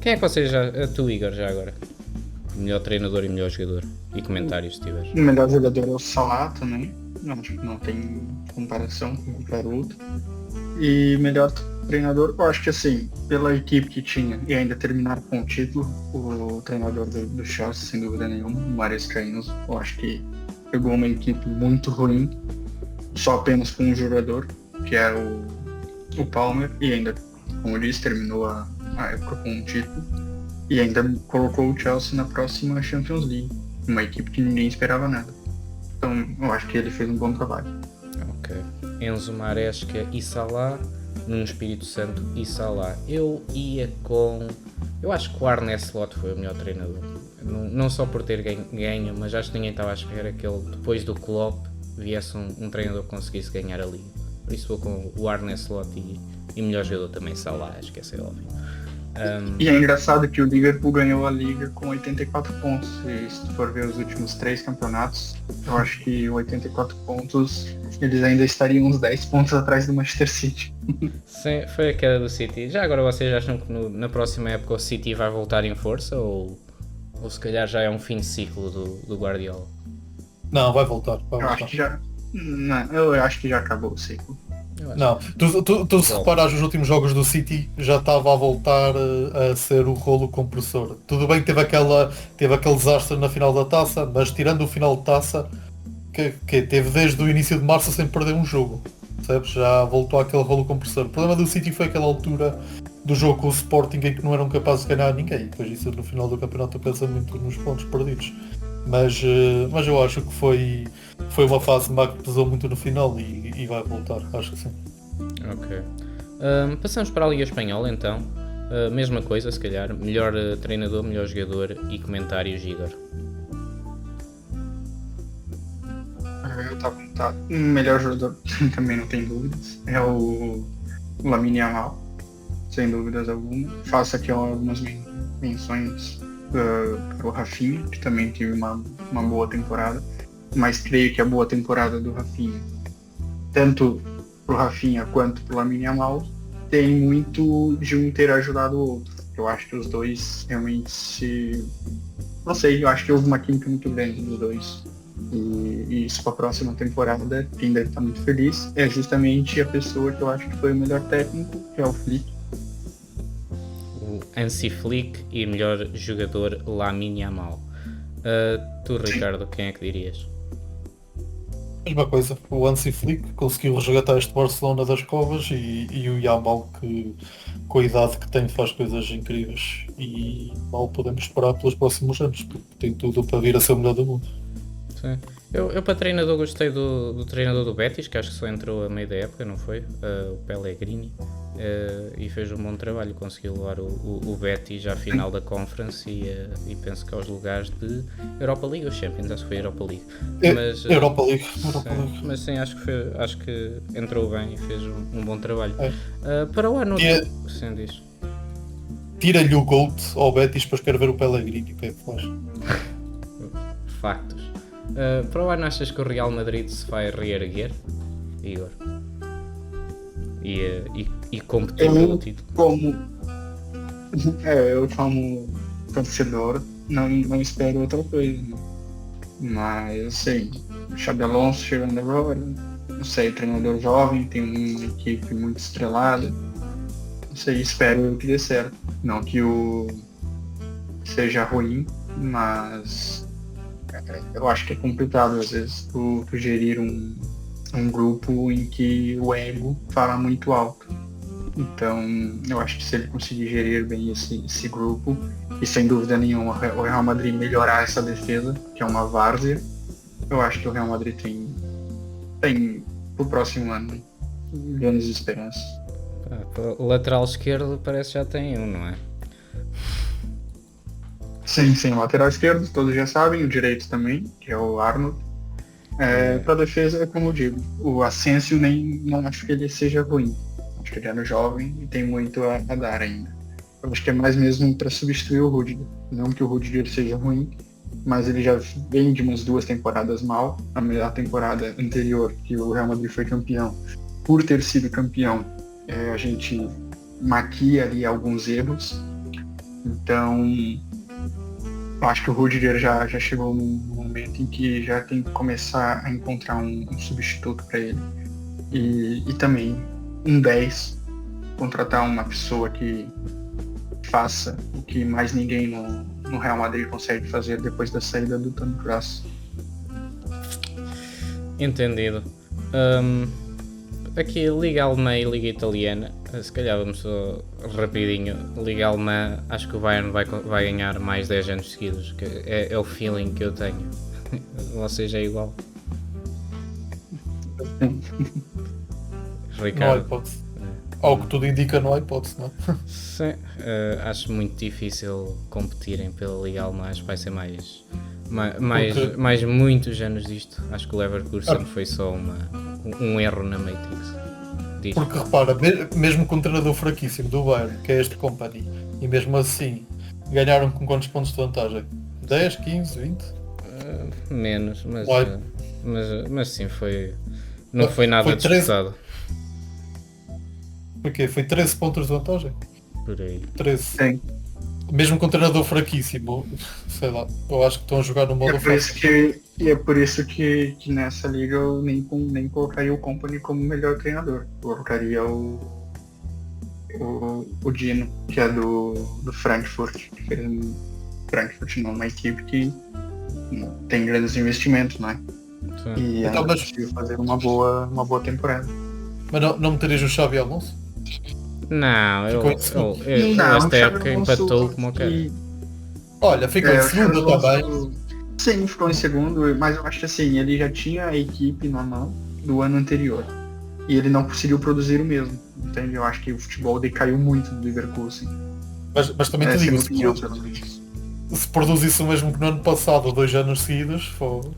Speaker 1: Quem é que vocês já... Tu, Igor, já agora? Melhor treinador e melhor jogador. E comentários, se tiveres.
Speaker 3: O melhor jogador é o Salah também, acho que não tem comparação com qualquer outro. E melhor treinador, eu acho que assim, pela equipe que tinha e ainda terminar com o título, o treinador do Chelsea, sem dúvida nenhuma, o Marescainos, eu acho que pegou uma equipe muito ruim, só apenas com um jogador, que é o Palmer, e ainda, como eu disse, terminou a época com um título, e ainda colocou o Chelsea na próxima Champions League, uma equipe que ninguém esperava nada. Então, eu acho que ele fez um bom trabalho.
Speaker 1: Ok. Enzo Maresca e Salah, Nuno Espírito Santo e Salah. Eu ia com... Eu acho que o Arne Slot foi o melhor treinador. Não só por ter ganho, mas acho que ninguém estava à espera que ele, depois do Klopp, viesse um treinador que conseguisse ganhar a Liga. Por isso vou com o Arne Slot e melhor jogador também Salah, acho que essa é óbvio.
Speaker 3: E é engraçado que o Liverpool ganhou a Liga com 84 pontos. E se tu for ver os últimos 3 campeonatos, eu acho que 84 pontos, eles ainda estariam uns 10 pontos atrás do Manchester City.
Speaker 1: Sim, foi a queda do City. Já agora vocês acham que na próxima época o City vai voltar em força ou se calhar já é um fim de ciclo do Guardiola?
Speaker 2: Não, vai voltar.
Speaker 3: Eu acho que já... Não, eu acho que já acabou o ciclo.
Speaker 2: Não, tu se reparares os últimos jogos do City já estava a voltar a ser o rolo compressor. Tudo bem que teve aquele desastre na final da taça, mas tirando o final de taça, que teve desde o início de março sem perder um jogo. Percebes? Já voltou àquele rolo compressor. O problema do City foi aquela altura do jogo com o Sporting em que não eram capazes de ganhar ninguém. Depois isso no final do campeonato pensa muito nos pontos perdidos. Mas eu acho que foi uma fase má que pesou muito no final e vai voltar, acho que sim.
Speaker 1: Ok. Passamos para a Liga Espanhola então. Mesma coisa, se calhar, melhor treinador, melhor jogador e comentários, Igor.
Speaker 3: Eu tava contado. O melhor jogador, também não tem dúvidas, é o Lamine Yamal, sem dúvidas alguma. Faço aqui algumas menções para o Rafinha, que também teve uma boa temporada, mas creio que a boa temporada do Rafinha, tanto pro Rafinha quanto pro Lamine Yamal, tem muito de um ter ajudado o outro. Eu acho que os dois realmente não sei, eu acho que houve uma química muito grande dos dois. E isso para a próxima temporada, quem deve estar muito feliz é justamente a pessoa que eu acho que foi o melhor técnico, que é o Flick.
Speaker 1: O Hansi Flick e melhor jogador Lamine Yamal. Tu, Ricardo, quem é que dirias?
Speaker 2: Mesma coisa, o Hansi Flick conseguiu resgatar este Barcelona das covas e o Yamal, que com a idade que tem faz coisas incríveis e mal podemos esperar pelos próximos anos, porque tem tudo para vir a ser o melhor do mundo.
Speaker 1: Sim. Eu para treinador gostei do treinador do Betis, que acho que só entrou a meio da época, não foi? O Pellegrini, e fez um bom trabalho, conseguiu levar o Betis à final da Conference e penso que aos lugares de Europa League ou Champions, acho que foi Europa League. Mas,
Speaker 2: Europa League.
Speaker 1: Mas sim, acho que entrou bem e fez um bom trabalho. Para o ano, sim, diz.
Speaker 2: Tira-lhe o GOAT ao Betis para escrever o Pellegrini, que é que faz?
Speaker 1: Factos. Para o ano, achas que o Real Madrid se vai reerguer, Igor? E competir pelo título?
Speaker 3: Eu como torcedor não espero outra coisa, né? Mas assim, o Xabi Alonso chegando agora, não sei, treinador jovem, tem uma equipe muito estrelada, não sei, espero que dê certo, não que seja ruim, mas eu acho que é complicado às vezes tu gerir um grupo em que o ego fala muito alto. Então eu acho que se ele conseguir gerir bem esse grupo, e sem dúvida nenhuma o Real Madrid melhorar essa defesa, que é uma várzea, eu acho que o Real Madrid tem pro próximo ano grandes esperanças.
Speaker 1: O lateral esquerdo parece que já tem um, não é?
Speaker 3: Sim, o lateral esquerdo, todos já sabem, o direito também, que é o Arnold. Para defesa, é como eu digo, o Asensio não acho que ele seja ruim. Acho que ele é jovem e tem muito a dar ainda. Eu acho que é mais mesmo para substituir o Rudiger. Não que o Rudiger seja ruim, mas ele já vem de umas 2 temporadas mal. A melhor temporada anterior, que o Real Madrid foi campeão, por ter sido campeão, a gente maquia ali alguns erros. Então, eu acho que o Rudiger já chegou num momento em que já tem que começar a encontrar um substituto para ele. E também um 10, contratar uma pessoa que faça o que mais ninguém no Real Madrid consegue fazer depois da saída do Toni Kroos.
Speaker 1: Entendido. Aqui Liga Alemã e Liga Italiana, se calhar vamos só rapidinho. Liga Alemã, acho que o Bayern vai ganhar mais 10 anos seguidos, que é o feeling que eu tenho. Ou seja, é igual. Ricardo.
Speaker 2: Não há hipótese. Ao que tudo indica, não há hipótese, não é?
Speaker 1: Sim, acho muito difícil competirem pela Liga Alemã, acho que vai ser mais muitos anos disto. Acho que o Leverkusen foi só um erro na Matrix. Diz.
Speaker 2: Porque repara, mesmo com um treinador fraquíssimo do Bayern, que é este Company, e mesmo assim ganharam com quantos pontos de vantagem? 10, 15, 20?
Speaker 1: Menos, mas sim, não foi nada disputado.
Speaker 2: Porque foi 13 pontos de vantagem?
Speaker 1: Por aí.
Speaker 2: 13.
Speaker 3: Sim.
Speaker 2: Mesmo com um treinador fraquíssimo, sei lá, eu acho que estão a jogar no modo fácil.
Speaker 3: É por isso que nessa liga eu nem colocaria o Company como melhor treinador. Eu colocaria o Dino, que é do Frankfurt. Frankfurt não é uma equipe que tem grandes investimentos, não é?
Speaker 1: Sim.
Speaker 3: E
Speaker 2: Então,
Speaker 3: ela conseguiu fazer uma boa temporada.
Speaker 2: Mas não meterias o Xabi Alonso?
Speaker 1: Não, esta época empatou como o cara.
Speaker 2: Olha, ficou em segundo também.
Speaker 3: Sim, ficou em segundo, mas eu acho que assim, ele já tinha a equipe na mão do ano anterior. E ele não conseguiu produzir o mesmo. Entende? Eu acho que o futebol decaiu muito do Leverkusen.
Speaker 2: Mas também te
Speaker 3: Essa é a
Speaker 2: digo,
Speaker 3: minha opinião, pelo menos.
Speaker 2: se produzisse o mesmo que no ano passado, 2 anos seguidos,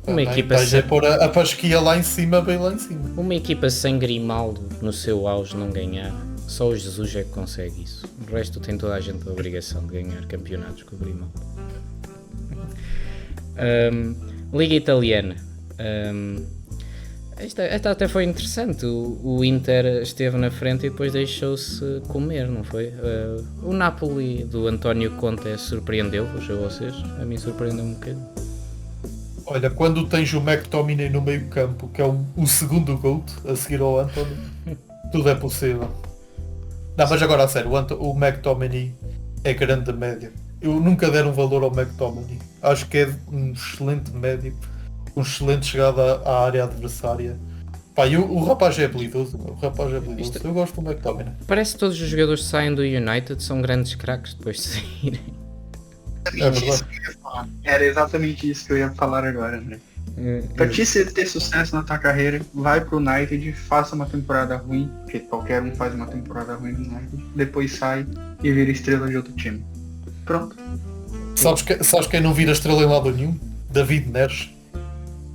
Speaker 1: Uma equipa
Speaker 2: estás
Speaker 1: sem-
Speaker 2: a pôr a pasquia lá em cima, bem lá em cima.
Speaker 1: Uma equipa sem Grimaldo no seu auge não ganhar, só o Jesus é que consegue isso. O resto tem toda a gente a obrigação de ganhar campeonatos com o Grimaldo. Liga Italiana. Esta até foi interessante. O Inter esteve na frente e depois deixou-se comer, não foi? O Napoli do António Conte surpreendeu-vos a vocês? A mim surpreendeu um bocadinho.
Speaker 2: Olha, quando tens o McTominay no meio campo, que é o segundo GOAT a seguir ao Anthony, tudo é possível. Não, mas agora a sério, o McTominay é grande média. Eu nunca der um valor ao McTominay. Acho que é um excelente médico, com excelente chegada à área adversária. Pá, e o rapaz é habilidoso. Eu gosto do McTominay.
Speaker 1: Parece que todos os jogadores que saem do United são grandes craques depois de saírem.
Speaker 2: É verdade.
Speaker 3: Era exatamente isso que eu ia falar agora, André. Pra ti ter sucesso na tua carreira, vai pro United, faça uma temporada ruim, porque qualquer um faz uma temporada ruim no United, depois sai e vira estrela de outro time. Pronto.
Speaker 2: Sabes quem não vira estrela em lado nenhum? David Neres.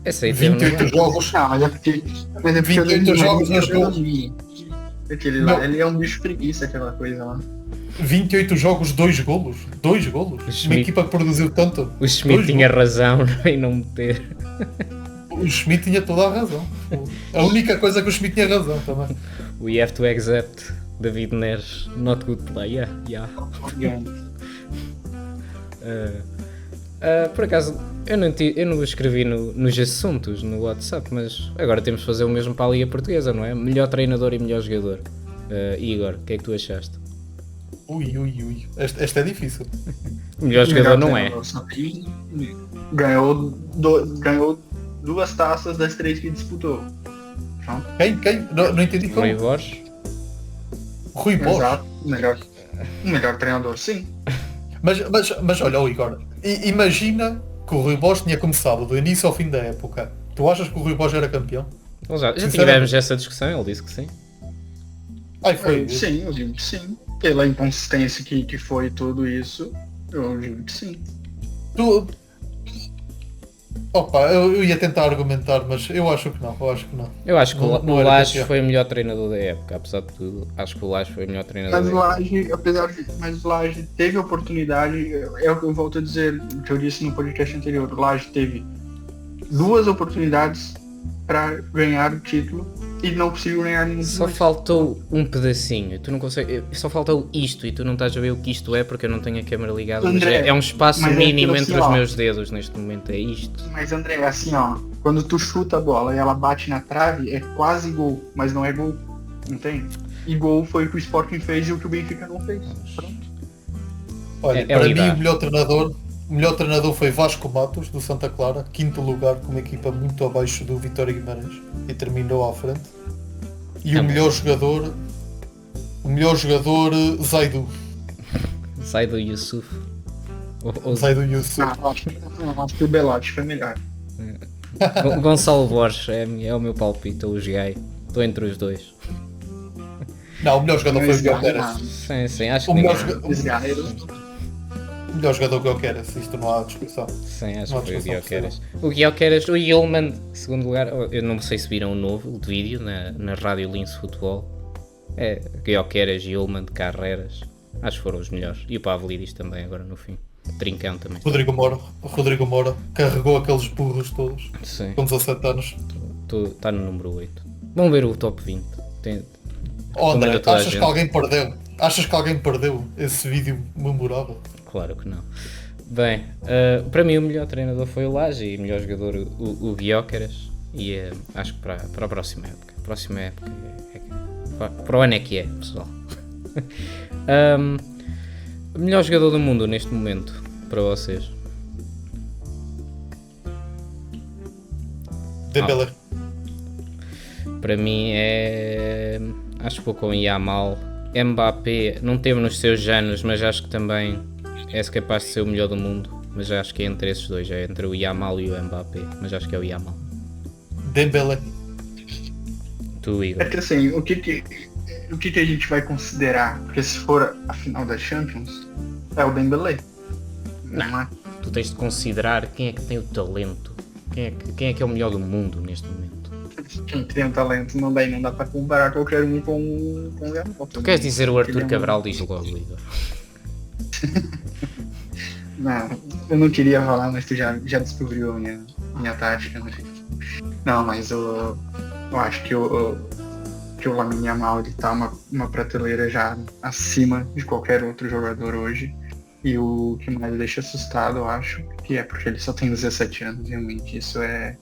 Speaker 1: Essa aí teve
Speaker 2: 28 jogos.
Speaker 3: Não, mas é porque
Speaker 2: 28 jogos nas gols.
Speaker 3: Aquele lá, ele é um bicho preguiça, aquela coisa lá.
Speaker 2: 28 jogos, 2 golos. 2 golos. Uma
Speaker 1: Schmidt.
Speaker 2: equipa que produziu tanto.
Speaker 1: O Schmidt
Speaker 2: 2
Speaker 1: tinha
Speaker 2: golos.
Speaker 1: razão em não meter.
Speaker 2: O Schmidt tinha toda a razão. A única coisa que o Schmidt tinha razão também.
Speaker 1: We have to accept David Neres, not good player. Yeah. Por acaso, eu não escrevi nos assuntos no WhatsApp, mas agora temos de fazer o mesmo para a Liga Portuguesa, não é? Melhor treinador e melhor jogador. Igor, o que é que tu achaste?
Speaker 2: Ui. Esta é difícil.
Speaker 1: Melhor jogador não é.
Speaker 3: Ganhou 2 taças das 3 que disputou. Pronto.
Speaker 2: Quem? Não entendi como.
Speaker 1: Rui Borges.
Speaker 2: Rui Borges.
Speaker 3: Exato. O melhor treinador, sim.
Speaker 2: Mas olha, Igor, imagina que o Rui Borges tinha começado do início ao fim da época. Tu achas que o Rui Borges era campeão?
Speaker 1: Já
Speaker 2: Sinceramente.
Speaker 1: tivemos essa discussão, ele disse que sim.
Speaker 2: Ai, foi.
Speaker 3: Sim, eu digo que sim. Pela inconsistência que foi tudo isso, eu digo que sim.
Speaker 2: Opa, eu ia tentar argumentar, mas eu acho que não.
Speaker 1: Eu acho que
Speaker 2: Não
Speaker 1: o
Speaker 2: era
Speaker 1: Lage
Speaker 2: campeão.
Speaker 1: foi o melhor treinador da época, apesar de tudo. Acho que o Lage foi o melhor treinador
Speaker 3: Mas
Speaker 1: da época.
Speaker 3: o Lage teve oportunidade, é o que eu volto a dizer, o que eu disse no podcast anterior, o Lage teve 2 oportunidades para ganhar o título e não conseguiu ganhar nenhum dos
Speaker 1: Só
Speaker 3: dois.
Speaker 1: faltou um pedacinho, tu não consegues. Só faltou isto e tu não estás a ver o que isto é porque eu não tenho a câmera ligada. Mas
Speaker 3: André,
Speaker 1: é um espaço
Speaker 3: mas é
Speaker 1: mínimo
Speaker 3: aquilo
Speaker 1: entre
Speaker 3: assim,
Speaker 1: os
Speaker 3: ó.
Speaker 1: meus dedos neste momento, é isto.
Speaker 3: Mas André, assim ó, quando tu chuta a bola e ela bate na trave, é quase gol, mas não é gol, entende? E gol foi o que o Sporting fez e o que o Benfica não fez. Pronto.
Speaker 2: Olha,
Speaker 1: É
Speaker 2: para mim
Speaker 1: lidar.
Speaker 2: o melhor treinador foi Vasco Matos, do Santa Clara, 5º lugar, com uma equipa muito abaixo do Vitória Guimarães, e terminou à frente. E
Speaker 1: É
Speaker 2: o
Speaker 1: bom.
Speaker 2: melhor jogador, Zaidu.
Speaker 1: Sai do Yusuf.
Speaker 2: Zaidu Yusuf.
Speaker 3: Acho que o Belotti foi melhor.
Speaker 1: Gonçalo Borges é o meu palpite, eu joguei. Estou entre os dois.
Speaker 2: Não, o melhor jogador foi o Guilherme.
Speaker 1: Sim, acho que
Speaker 2: O melhor,
Speaker 1: ninguém.
Speaker 2: o melhor jogador que eu quero, isto não há discussão.
Speaker 1: Sim, acho
Speaker 2: Não há
Speaker 1: que foi o
Speaker 2: discussão
Speaker 1: Guioqueras. O Guioqueras, o Yulman, segundo lugar, eu não sei se viram o novo vídeo na Rádio Lince Futebol. É Guioqueras, Yulman, Carreras, acho que foram os melhores. E o Pavlidis também agora no fim. Trincão também.
Speaker 2: Rodrigo Moura carregou aqueles burros todos,
Speaker 1: Sim,
Speaker 2: com 17 anos.
Speaker 1: está no número 8. Vamos ver o top 20.
Speaker 2: Oh, André,
Speaker 1: Comenta toda a
Speaker 2: achas que
Speaker 1: gente.
Speaker 2: alguém perdeu? Achas que alguém perdeu esse vídeo memorável?
Speaker 1: Claro que não. Bem, para mim o melhor treinador foi o Lage e o melhor jogador o Guioqueras. E acho que para a próxima época. Para o ano é que é, pessoal. Melhor jogador do mundo neste momento, para vocês.
Speaker 2: Dembélé.
Speaker 1: Para mim é. Acho que vou com Yamal. Mbappé não teve nos seus anos, mas acho que também é capaz de ser o melhor do mundo. Mas acho que é entre esses dois, é entre o Yamal e o Mbappé. Mas acho que é o Yamal.
Speaker 2: Dembélé.
Speaker 1: Tu, Igor.
Speaker 3: É que assim, o que a gente vai considerar? Porque se for a final da Champions, É o Dembélé. Não é?
Speaker 1: Tu tens de considerar quem é que tem o talento. Quem é que é o melhor do mundo neste momento.
Speaker 3: Quem tem um talento não dá para comparar qualquer um com o Gabigol.
Speaker 1: Tu queres dizer o Arthur
Speaker 3: Ele é um-
Speaker 1: Cabral diz logo, Igor?
Speaker 3: Não, eu não queria falar, mas tu já descobriu a minha tática, né? Não, mas eu acho que o Lamine Yamal ele tá uma prateleira já acima de qualquer outro jogador hoje. E o que mais deixa assustado, eu acho, que é porque ele só tem 17 anos, realmente. Isso é.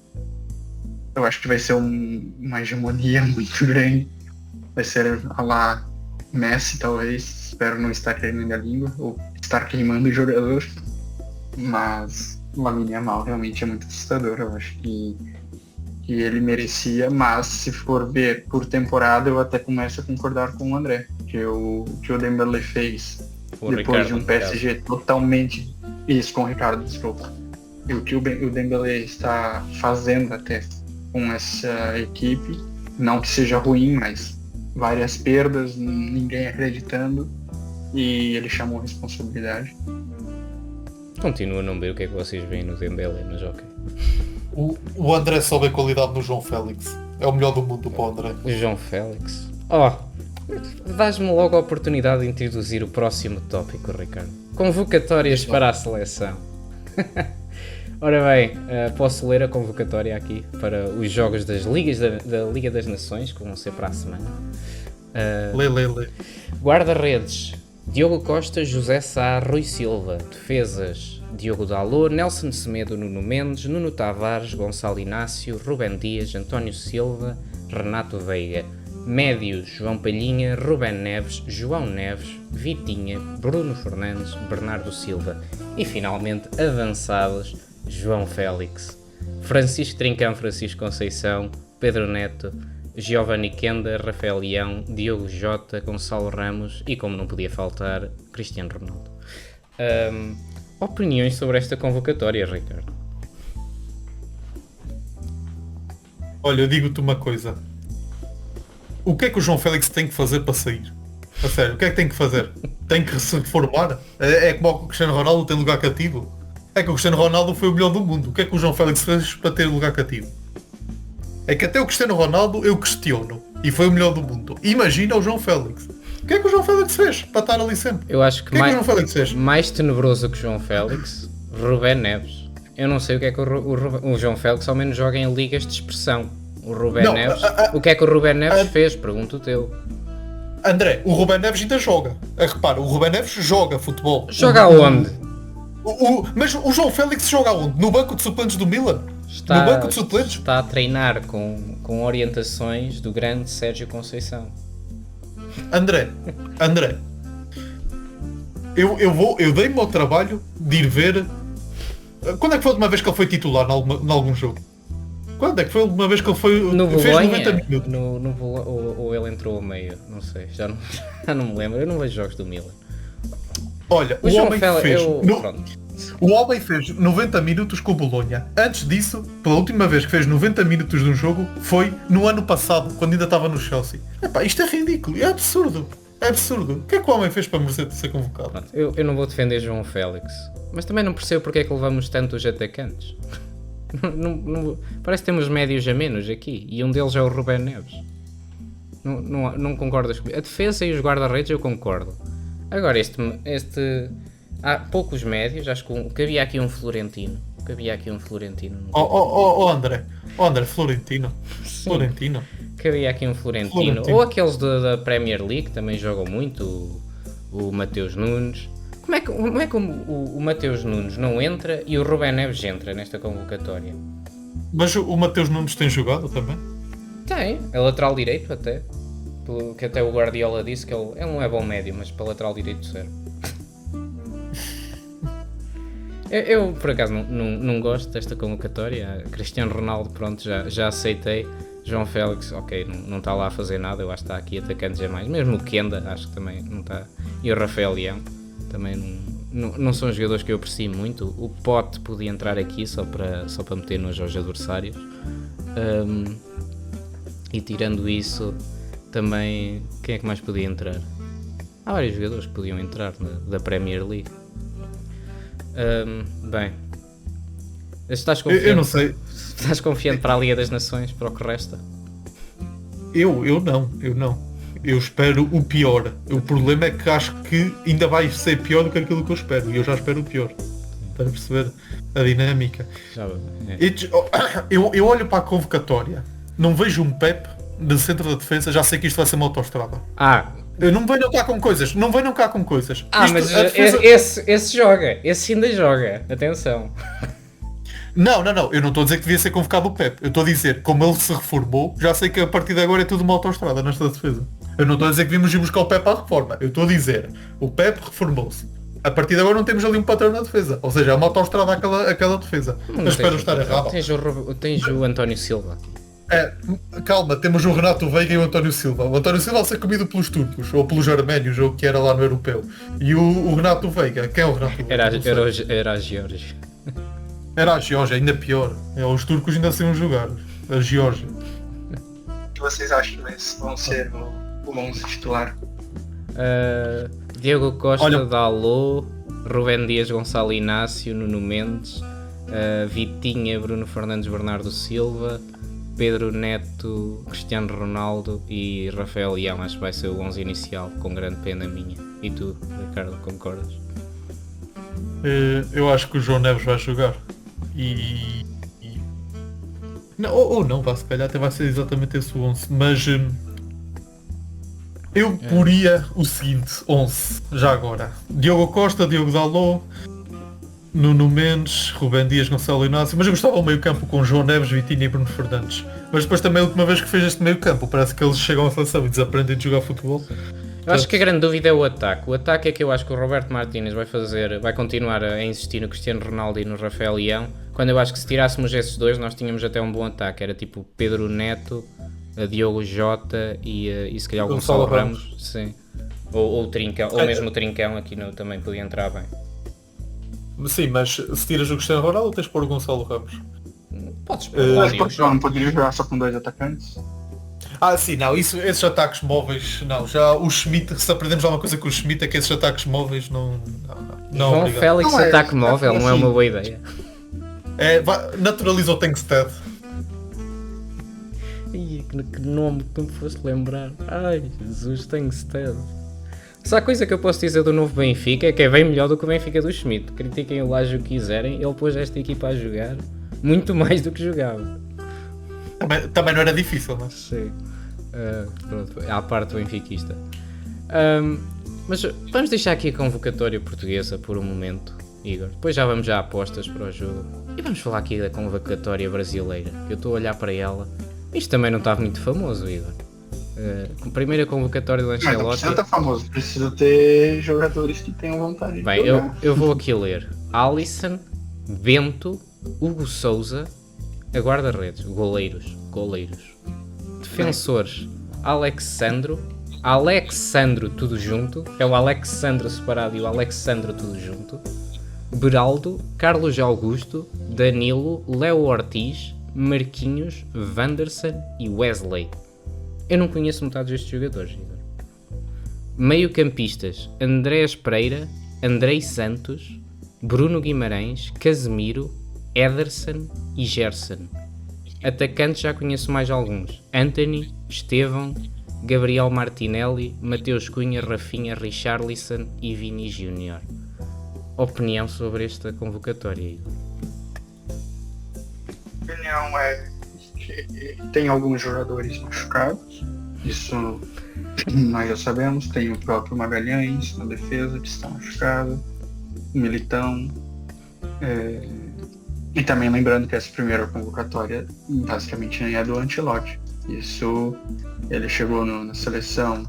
Speaker 3: Eu acho que vai ser uma hegemonia muito grande. Vai ser a lá Messi, talvez. Espero não estar queimando a língua, ou estar queimando o jogador. Mas o Lamine Yamal realmente é muito assustador. Eu acho que ele merecia, mas se for ver por temporada, eu até começo a concordar com o André. Que o Dembélé fez
Speaker 1: O
Speaker 3: depois
Speaker 1: Ricardo,
Speaker 3: de um PSG totalmente. Isso, com o Ricardo, desculpa. E o que o Dembélé está fazendo até com essa equipe, não que seja ruim, mas várias perdas, ninguém acreditando, e ele chamou a responsabilidade.
Speaker 1: Continuo a não ver o que é que vocês veem no Dembélé, mas ok.
Speaker 2: O André só vê qualidade no João Félix. É o melhor do mundo para o André.
Speaker 1: O João Félix. Dás-me logo a oportunidade de introduzir o próximo tópico, Ricardo. Convocatórias para a seleção. Ora bem, posso ler a convocatória aqui para os jogos das ligas da Liga das Nações, que vão ser para a semana.
Speaker 2: Lê.
Speaker 1: Guarda-redes: Diogo Costa, José Sá, Rui Silva. Defesas: Diogo Dalot, Nelson Semedo, Nuno Mendes, Nuno Tavares, Gonçalo Inácio, Rubén Dias, António Silva, Renato Veiga. Médios: João Palhinha, Rubén Neves, João Neves, Vitinha, Bruno Fernandes, Bernardo Silva. E finalmente, avançados: João Félix, Francisco Trincão, Francisco Conceição, Pedro Neto, Giovanni Kenda, Rafael Leão, Diogo Jota, Gonçalo Ramos e, como não podia faltar, Cristiano Ronaldo. Opiniões sobre esta convocatória, Ricardo?
Speaker 2: Olha, eu digo-te uma coisa. O que é que o João Félix tem que fazer para sair? A sério, o que é que tem que fazer? Tem que se reformar? É como o Cristiano Ronaldo tem lugar cativo? É que o Cristiano Ronaldo foi o melhor do mundo. O que é que o João Félix fez para ter lugar cativo? É que até o Cristiano Ronaldo eu questiono. E foi o melhor do mundo. Imagina o João Félix. O que é que o João Félix fez para estar ali sempre?
Speaker 1: Eu acho que,
Speaker 2: o que é que o João Félix fez?
Speaker 1: mais tenebroso que o João Félix, Rubén Neves. Eu não sei o que é que o João Félix ao menos joga em ligas de expressão. O Rubén Neves. O que é que o Rubén Neves fez? Pergunto o teu.
Speaker 2: André, o Rubén Neves ainda joga. Repara, o Rubén Neves joga futebol.
Speaker 1: Joga aonde?
Speaker 2: Mas o João Félix joga aonde? No banco de suplentes do Milan? No banco de suplentes?
Speaker 1: Está a treinar com orientações do grande Sérgio Conceição.
Speaker 2: André, eu dei-me ao trabalho de ir ver. Quando é que foi a última vez que ele foi titular em algum jogo? Quando é que foi a última vez que ele foi?
Speaker 1: No
Speaker 2: fez
Speaker 1: Bolonha,
Speaker 2: 90 minutos.
Speaker 1: ou ele entrou ao meio, não sei, já não me lembro, eu não vejo jogos do Milan.
Speaker 2: Olha, o homem fez 90 minutos com o Bolonha. Antes disso, pela última vez que fez 90 minutos de um jogo, foi no ano passado, quando ainda estava no Chelsea. Epá, isto é ridículo, é absurdo. É absurdo. O que é que o homem fez para merecer ser convocado?
Speaker 1: Pronto, eu não vou defender João Félix, mas também não percebo porque é que levamos tantos atacantes. Parece que temos médios a menos aqui, e um deles é o Rubén Neves. Não concordas comigo? A defesa e os guarda-redes eu concordo. Agora há poucos médios, acho que havia aqui um Florentino.
Speaker 2: André, Florentino.
Speaker 1: Sim.
Speaker 2: Florentino.
Speaker 1: Que havia aqui um Florentino. Ou aqueles da Premier League, também jogam muito, o Mateus Nunes. Como é que o Mateus Nunes não entra e o Rubén Neves entra nesta convocatória?
Speaker 2: Mas o Mateus Nunes tem jogado também?
Speaker 1: Tem, é lateral direito até. Pelo que até o Guardiola disse que ele não é bom médio, mas para lateral direito serve. Eu por acaso não gosto desta convocatória. Cristiano Ronaldo, pronto, já aceitei. João Félix, ok, não está lá a fazer nada. Eu acho que está aqui atacantes a mais. Mesmo o Kenda, acho que também não está. E o Rafael Leão também não são jogadores que eu aprecio muito. O Pote podia entrar aqui só para meter nojo aos adversários. E tirando isso, também quem é que mais podia entrar? Há vários jogadores que podiam entrar da Premier League. Bem, estás
Speaker 2: Eu
Speaker 1: confiante,
Speaker 2: não sei.
Speaker 1: estás confiante para a Liga das Nações, para o que resta?
Speaker 2: Eu não. Eu espero o pior. O problema é que acho que ainda vai ser pior do que aquilo que eu espero. E eu já espero o pior. Para perceber a dinâmica. Eu olho para a convocatória, não vejo um Pep no centro da defesa, já sei que isto vai ser uma autoestrada. Eu não venho cá com coisas.
Speaker 1: Mas
Speaker 2: defesa...
Speaker 1: esse joga, esse ainda joga, atenção.
Speaker 2: Não, eu não estou a dizer que devia ser convocado o Pep. Eu estou a dizer, como ele se reformou, já sei que a partir de agora é tudo uma autoestrada nesta defesa. Eu não estou a dizer que vimos ir buscar o Pep à reforma. Eu estou a dizer, o Pep reformou-se. A partir de agora não temos ali um patrão na defesa. Ou seja, é uma autoestrada aquela defesa. Eu espero estar errado.
Speaker 1: Tens o António Silva.
Speaker 2: Calma, temos o Renato Veiga e o António Silva. O António Silva a ser comido pelos turcos, ou pelos arménios, ou o que era lá no europeu. E o Renato Veiga, quem é o Renato Veiga?
Speaker 1: Era a Geórgia.
Speaker 2: Era a Geórgia, ainda pior. Os turcos ainda sabiam jogar. A Geórgia.
Speaker 3: O que vocês acham que vão ser o 11 titular?
Speaker 1: Diogo Costa, Dalot, Rubén Dias, Gonçalo Inácio, Nuno Mendes, Vitinha, Bruno Fernandes, Bernardo Silva, Pedro Neto, Cristiano Ronaldo e Rafael Leão. Acho que vai ser o 11 inicial, com grande pena minha. E tu, Ricardo, concordas?
Speaker 2: Eu acho que o João Neves vai jogar. Não, ou não, se calhar até vai ser exatamente esse o 11. Mas eu poria o seguinte 11, já agora. Diogo Costa, Diogo Dalot, Nuno Mendes, Rubén Dias, Gonçalo Inácio, mas eu gostava do meio campo com João Neves, Vitinha e Bruno Fernandes. Mas depois também a última vez que fez este meio campo, parece que eles chegam à seleção e desaprendem de jogar futebol.
Speaker 1: Eu acho que a grande dúvida é o ataque. O ataque é que eu acho que o Roberto Martínez vai continuar a insistir no Cristiano Ronaldo e no Rafael Leão, quando eu acho que se tirássemos esses dois nós tínhamos até um bom ataque. Era tipo Pedro Neto, Diogo Jota e se calhar o Gonçalo Ramos. Sim. Ou o Trincão, ou mesmo o Trincão aqui também podia entrar bem.
Speaker 2: Sim, mas se tiras o Cristiano Ronaldo tens de pôr o Gonçalo Ramos.
Speaker 1: Podes pôr
Speaker 3: não poderia jogar só com 2 atacantes?
Speaker 2: Sim, não, esses ataques móveis, não, já o Schmidt, se aprendemos alguma coisa com o Schmidt é que esses ataques móveis não
Speaker 1: João
Speaker 2: obrigado.
Speaker 1: Félix não ataque móvel, não é uma boa ideia.
Speaker 2: Naturaliza o Tankstead.
Speaker 1: Que nome que me foste lembrar. Ai, Jesus, Tankstead. Só a coisa que eu posso dizer do novo Benfica é que é bem melhor do que o Benfica do Schmidt. Critiquem o Laje o que quiserem, ele pôs esta equipa a jogar muito mais do que jogava.
Speaker 2: Também não era difícil, mas...
Speaker 1: Sim. Pronto, à parte do benfiquista. Mas vamos deixar aqui a convocatória portuguesa por um momento, Igor. Depois já vamos a apostas para o jogo. E vamos falar aqui da convocatória brasileira. Eu estou a olhar para ela. Isto também não está muito famoso, Igor. Primeira convocatória do Ancelotti.
Speaker 3: Mas não está famoso. Precisa ter jogadores que tenham vontade de
Speaker 1: Bem,
Speaker 3: jogar.
Speaker 1: eu vou aqui ler. Alisson, Bento, Hugo Souza, a guarda-redes, goleiros. Defensores, Alexandro tudo junto, é o Alexandro separado e o Alexandro tudo junto, Beraldo, Carlos Augusto, Danilo, Léo Ortiz, Marquinhos, Wanderson e Wesley. Eu não conheço metade destes jogadores, Igor. Meio-campistas, Andrés Pereira, Andrei Santos, Bruno Guimarães, Casemiro, Ederson e Gerson. Atacantes já conheço mais alguns. Anthony, Estevão, Gabriel Martinelli, Mateus Cunha, Rafinha, Richarlison e Vini Júnior. Opinião sobre esta convocatória, Igor?
Speaker 3: A opinião é que tem alguns jogadores machucados. Isso nós já sabemos. Tem o próprio Magalhães na defesa que está machucado. O Militão. E também lembrando que essa primeira convocatória basicamente é do Ancelotti. Isso, ele chegou na seleção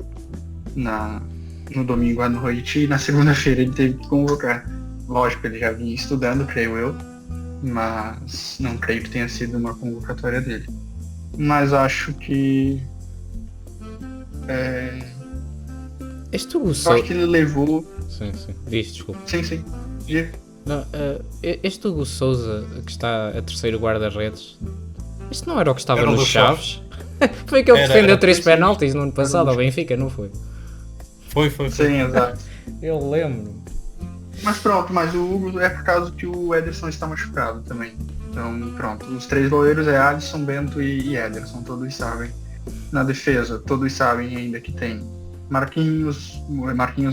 Speaker 3: no domingo à noite e na segunda-feira ele teve que convocar. Lógico, ele já vinha estudando, creio eu, mas não creio que tenha sido uma convocatória dele. Mas acho que... acho que ele levou...
Speaker 1: Sim. Desculpa.
Speaker 3: Sim.
Speaker 1: Não, este Hugo Souza, que está a terceiro guarda-redes, este não era o que estava nos Chaves? Foi aquele que defendeu 3 penaltis no ano passado ao Benfica, não foi?
Speaker 2: Foi.
Speaker 3: Sim, exato.
Speaker 1: Eu lembro.
Speaker 3: Mas pronto, mas o Hugo é por causa que o Ederson está machucado também. Então pronto, os três goleiros é Alisson, Bento e Ederson, todos sabem. Na defesa, todos sabem ainda que tem Marquinhos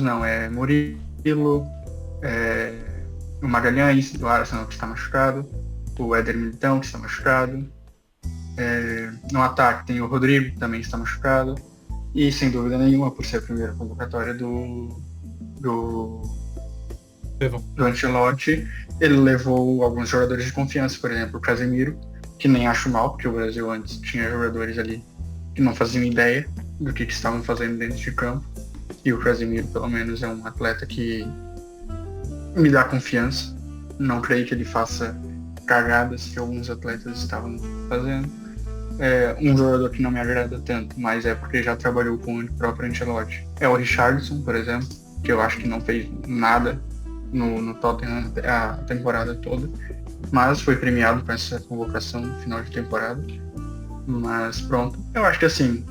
Speaker 3: não, é Murilo, o Magalhães do Arsenal que está machucado, o Éder Militão que está machucado. No ataque tem o Rodrigo que também está machucado. E sem dúvida nenhuma, por ser a primeira convocatória do Ancelotti, ele levou alguns jogadores de confiança, por exemplo, o Casemiro, que nem acho mal, porque o Brasil antes tinha jogadores ali que não faziam ideia do que estavam fazendo dentro de campo. E o Casemiro, pelo menos, é um atleta que me dá confiança. Não creio que ele faça cagadas que alguns atletas estavam fazendo. Um jogador que não me agrada tanto, mas é porque já trabalhou com o próprio Ancelotti, é o Richarlison, por exemplo, que eu acho que não fez nada no Tottenham a temporada toda, mas foi premiado com essa convocação no final de temporada. Mas pronto, eu acho que assim,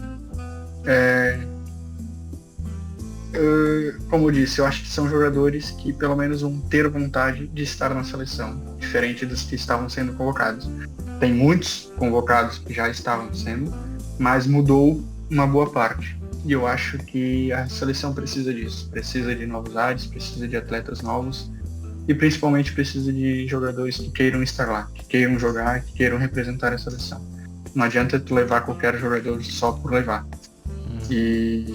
Speaker 3: como eu disse, eu acho que são jogadores que pelo menos vão ter vontade de estar na seleção, diferente dos que estavam sendo convocados. Tem muitos convocados que já estavam sendo, mas mudou uma boa parte. E eu acho que a seleção precisa disso. Precisa de novos ares, precisa de atletas novos e principalmente precisa de jogadores que queiram estar lá, que queiram jogar, que queiram representar a seleção. Não adianta tu levar qualquer jogador só por levar. E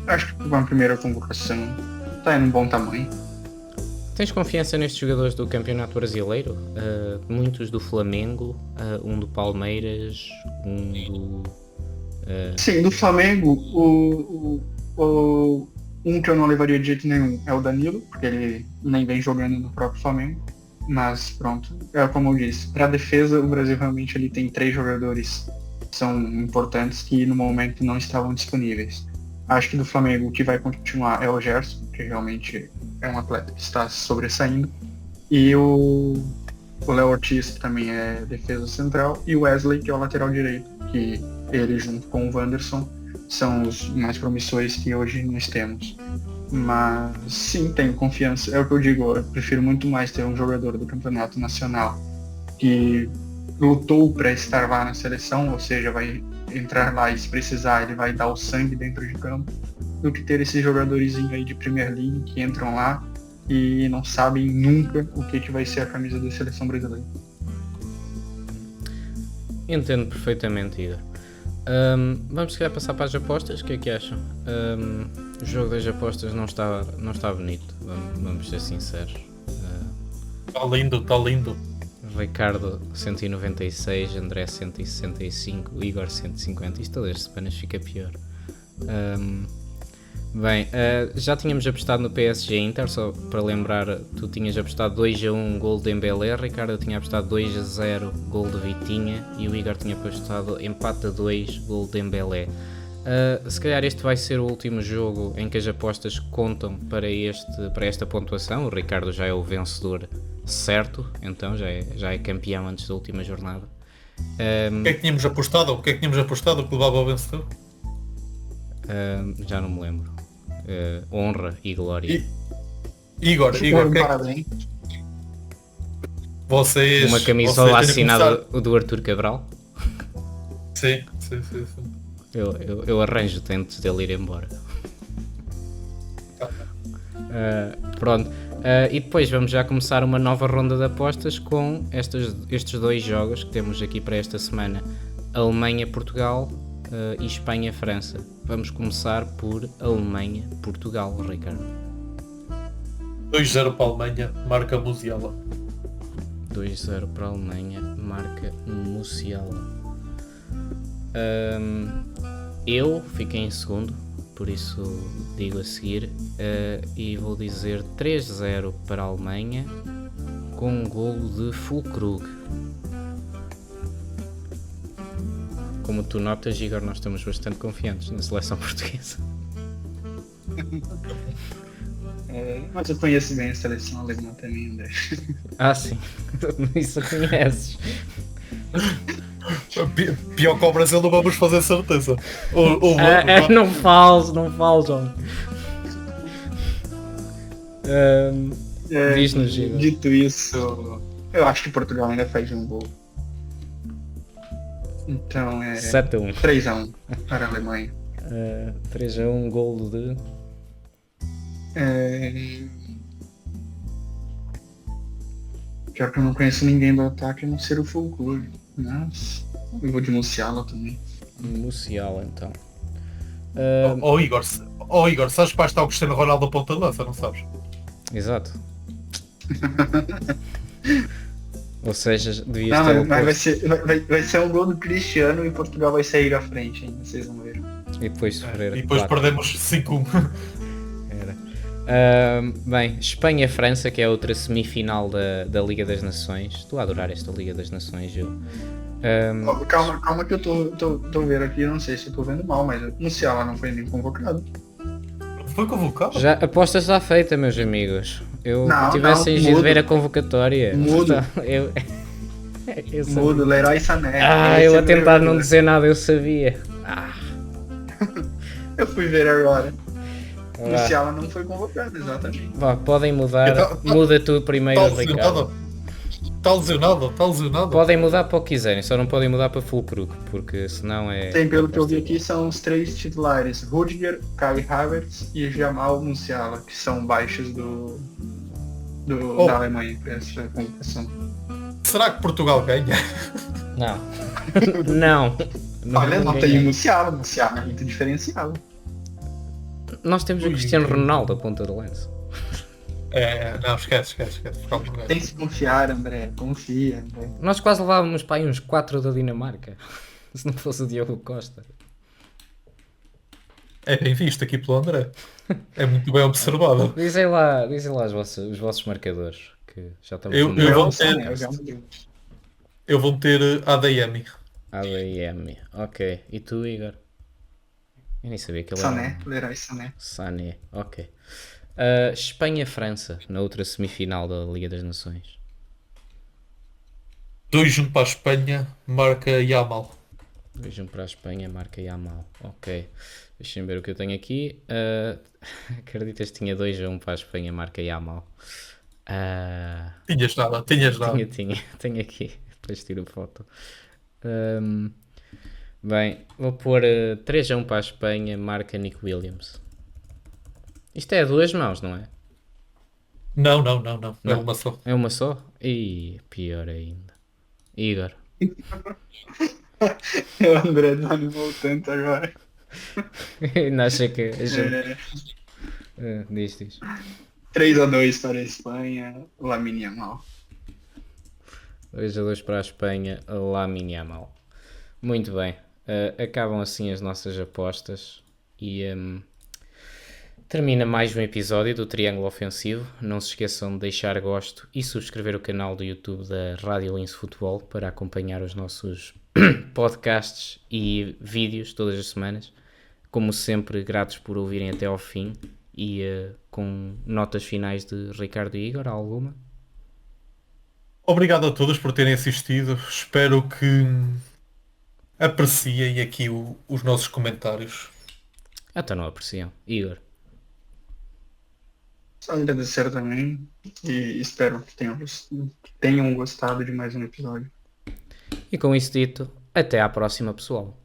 Speaker 3: acho que uma primeira convocação está em um bom tamanho.
Speaker 1: Tens confiança nestes jogadores do Campeonato Brasileiro? Muitos do Flamengo, um do Palmeiras, um do...
Speaker 3: Sim, do Flamengo, um que eu não levaria de jeito nenhum é o Danilo, porque ele nem vem jogando no próprio Flamengo. Mas pronto, como eu disse, para a defesa o Brasil realmente ele tem 3 jogadores que são importantes que no momento não estavam disponíveis. Acho que do Flamengo o que vai continuar é o Gerson, que realmente é um atleta que está sobressaindo. E o Léo Ortiz, que também é defesa central. E o Wesley, que é o lateral direito, que ele junto com o Wanderson são os mais promissores que hoje nós temos. Mas sim, tenho confiança. É o que eu digo, eu prefiro muito mais ter um jogador do Campeonato Nacional que lutou para estar lá na seleção, ou seja, vai entrar lá e se precisar ele vai dar o sangue dentro de campo, do que ter esses jogadores aí de Premier League que entram lá e não sabem nunca o que vai ser a camisa da seleção brasileira.
Speaker 1: Entendo perfeitamente, Igor. Vamos se calhar passar para as apostas, o que é que acham? O jogo das apostas não está bonito, vamos ser sinceros.
Speaker 2: Está lindo.
Speaker 1: Ricardo 196, André 165, Igor 150, isto todas as semanas fica pior. Já tínhamos apostado no PSG Inter, só para lembrar, tu tinhas apostado 2-1 gol de Dembélé, Ricardo tinha apostado 2-0 gol de Vitinha e o Igor tinha apostado empate a 2 gol de Dembélé. Se calhar este vai ser o último jogo em que as apostas contam para esta pontuação. O Ricardo já é o vencedor certo, então já é campeão antes da última jornada.
Speaker 2: O que é que tínhamos apostado? O que é que tínhamos apostado que levava ao vencedor?
Speaker 1: Já não me lembro. Honra e glória.
Speaker 2: Igor,
Speaker 3: Parabéns.
Speaker 2: Vocês...
Speaker 1: Uma camisola assinada do Arthur Cabral.
Speaker 2: Sim.
Speaker 1: Eu arranjo-te antes dele ir embora. Pronto. E depois vamos já começar uma nova ronda de apostas com estes 2 jogos que temos aqui para esta semana. Alemanha-Portugal e Espanha-França. Vamos começar por Alemanha-Portugal, Ricardo.
Speaker 2: 2-0 para a Alemanha, marca Musiala.
Speaker 1: 2-0 para a Alemanha, marca Musiala. Eu fiquei em segundo, por isso digo a seguir, e vou dizer 3-0 para a Alemanha com um golo de Füllkrug. Como tu notas, Igor, nós estamos bastante confiantes na seleção portuguesa.
Speaker 3: Mas eu conheço bem a seleção alemã também, André.
Speaker 1: Sim, isso conheces.
Speaker 2: Pior que ao Brasil não vamos fazer certeza.
Speaker 1: Não fales, João. Diz-nos, Igor.
Speaker 3: Dito isso, eu acho que Portugal ainda faz um gol. Então é
Speaker 1: 7-1.
Speaker 3: 3-1 para a Alemanha.
Speaker 1: 3-1, golo de...
Speaker 3: Pior que eu não conheço ninguém do ataque a não ser o Folclore. Mas eu vou de Musiala também.
Speaker 1: Musiala, então.
Speaker 2: Igor, sabes que vai estar o Cristiano Ronaldo a ponta de lança, não sabes?
Speaker 1: Exato. Ou seja, devia
Speaker 3: Não,
Speaker 1: ter
Speaker 3: mas vai ser um gol do Cristiano e Portugal vai sair à frente ainda, vocês vão ver.
Speaker 1: E depois sofrer.
Speaker 2: E depois
Speaker 1: 4.
Speaker 2: perdemos 5-1.
Speaker 1: Bem, Espanha-França, que é outra semifinal da Liga das Nações. Estou a adorar esta Liga das Nações, eu.
Speaker 3: Calma que eu tô vendo aqui, não sei se eu tô vendo mal, mas o Musiala não foi nem convocado.
Speaker 2: Foi convocado?
Speaker 1: Já a aposta está feita, meus amigos. Eu
Speaker 3: Não,
Speaker 1: tivessem
Speaker 3: não,
Speaker 1: ido ver a convocatória.
Speaker 3: Mudo.
Speaker 1: Eu sabia.
Speaker 3: Mudo, Leroy Sané.
Speaker 1: Eu
Speaker 3: Esse
Speaker 1: a
Speaker 3: é o
Speaker 1: tentar
Speaker 3: melhor.
Speaker 1: não dizer nada, eu sabia.
Speaker 3: Eu fui ver agora. O Musiala não foi convocado, exatamente.
Speaker 1: Vá, podem mudar.
Speaker 2: Então,
Speaker 1: Muda tu primeiro,
Speaker 2: Está
Speaker 1: Ricardo.
Speaker 2: lesionado.
Speaker 1: Podem mudar para o que quiserem, só não podem mudar para Fulcrum, porque senão é...
Speaker 3: Tem, pelo que eu vi aqui, são os 3 titulares. Rudiger, Kai Havertz e Jamal Musiala, que são baixos da Alemanha para essa convocação.
Speaker 2: Será que Portugal ganha?
Speaker 1: Não. Não.
Speaker 3: Olha, não tem o
Speaker 1: ganhamos.
Speaker 3: Musiala é muito diferenciado.
Speaker 1: Nós temos o Cristiano Ronaldo a ponta de lança.
Speaker 2: Não, esquece. Portugal não ganha.
Speaker 3: Tem que se confiar, André. Confia, André.
Speaker 1: Nós quase levávamos para aí uns 4 da Dinamarca. Se não fosse o Diogo Costa.
Speaker 2: É bem visto aqui pelo André. É muito bem observado.
Speaker 1: Dizem lá os vossos marcadores. Que já estamos
Speaker 2: Eu
Speaker 1: no
Speaker 2: vou
Speaker 1: nosso
Speaker 2: ter-
Speaker 1: podcast.
Speaker 2: Eu vou meter ADM.
Speaker 1: ADM. Ok. E tu, Igor? Eu nem sabia que ele
Speaker 3: Sané,
Speaker 1: era...
Speaker 3: Leroy Sané.
Speaker 1: Sané. Ok. Espanha-França, na outra semifinal da Liga das Nações.
Speaker 2: 2-1 para a Espanha, marca Yamal.
Speaker 1: 2-1 para a Espanha, marca Yamal. Ok. Deixem-me ver o que eu tenho aqui. Acreditas que tinha 2-1 para a Espanha, marca Yamal.
Speaker 2: Tinhas nada.
Speaker 1: Tenho aqui. Depois tiro foto. Bem, vou pôr 3-1 para a Espanha, marca Nick Williams. Isto é a 2 mãos, não é?
Speaker 2: Não. É
Speaker 1: Não.
Speaker 2: uma só.
Speaker 1: É uma só? Ih, pior ainda. Igor.
Speaker 3: O André desanimou tanto agora.
Speaker 1: Ainda achei que... Diz.
Speaker 3: 3-2 para a Espanha, Lamine Yamal.
Speaker 1: 2-2 para a Espanha, Lamine Yamal. Muito bem. Acabam assim as nossas apostas e termina mais um episódio do Triângulo Ofensivo. Não se esqueçam de deixar gosto e subscrever o canal do YouTube da Rádio Lince Futebol para acompanhar os nossos podcasts e vídeos todas as semanas. Como sempre, gratos por ouvirem até ao fim e com notas finais de Ricardo e Igor, alguma?
Speaker 2: Obrigado a todos por terem assistido. Espero que apreciem aqui os nossos comentários.
Speaker 1: Até não apreciam. Igor.
Speaker 3: Só agradecer também e espero que tenham gostado de mais um episódio.
Speaker 1: E com isso dito, até à próxima, pessoal.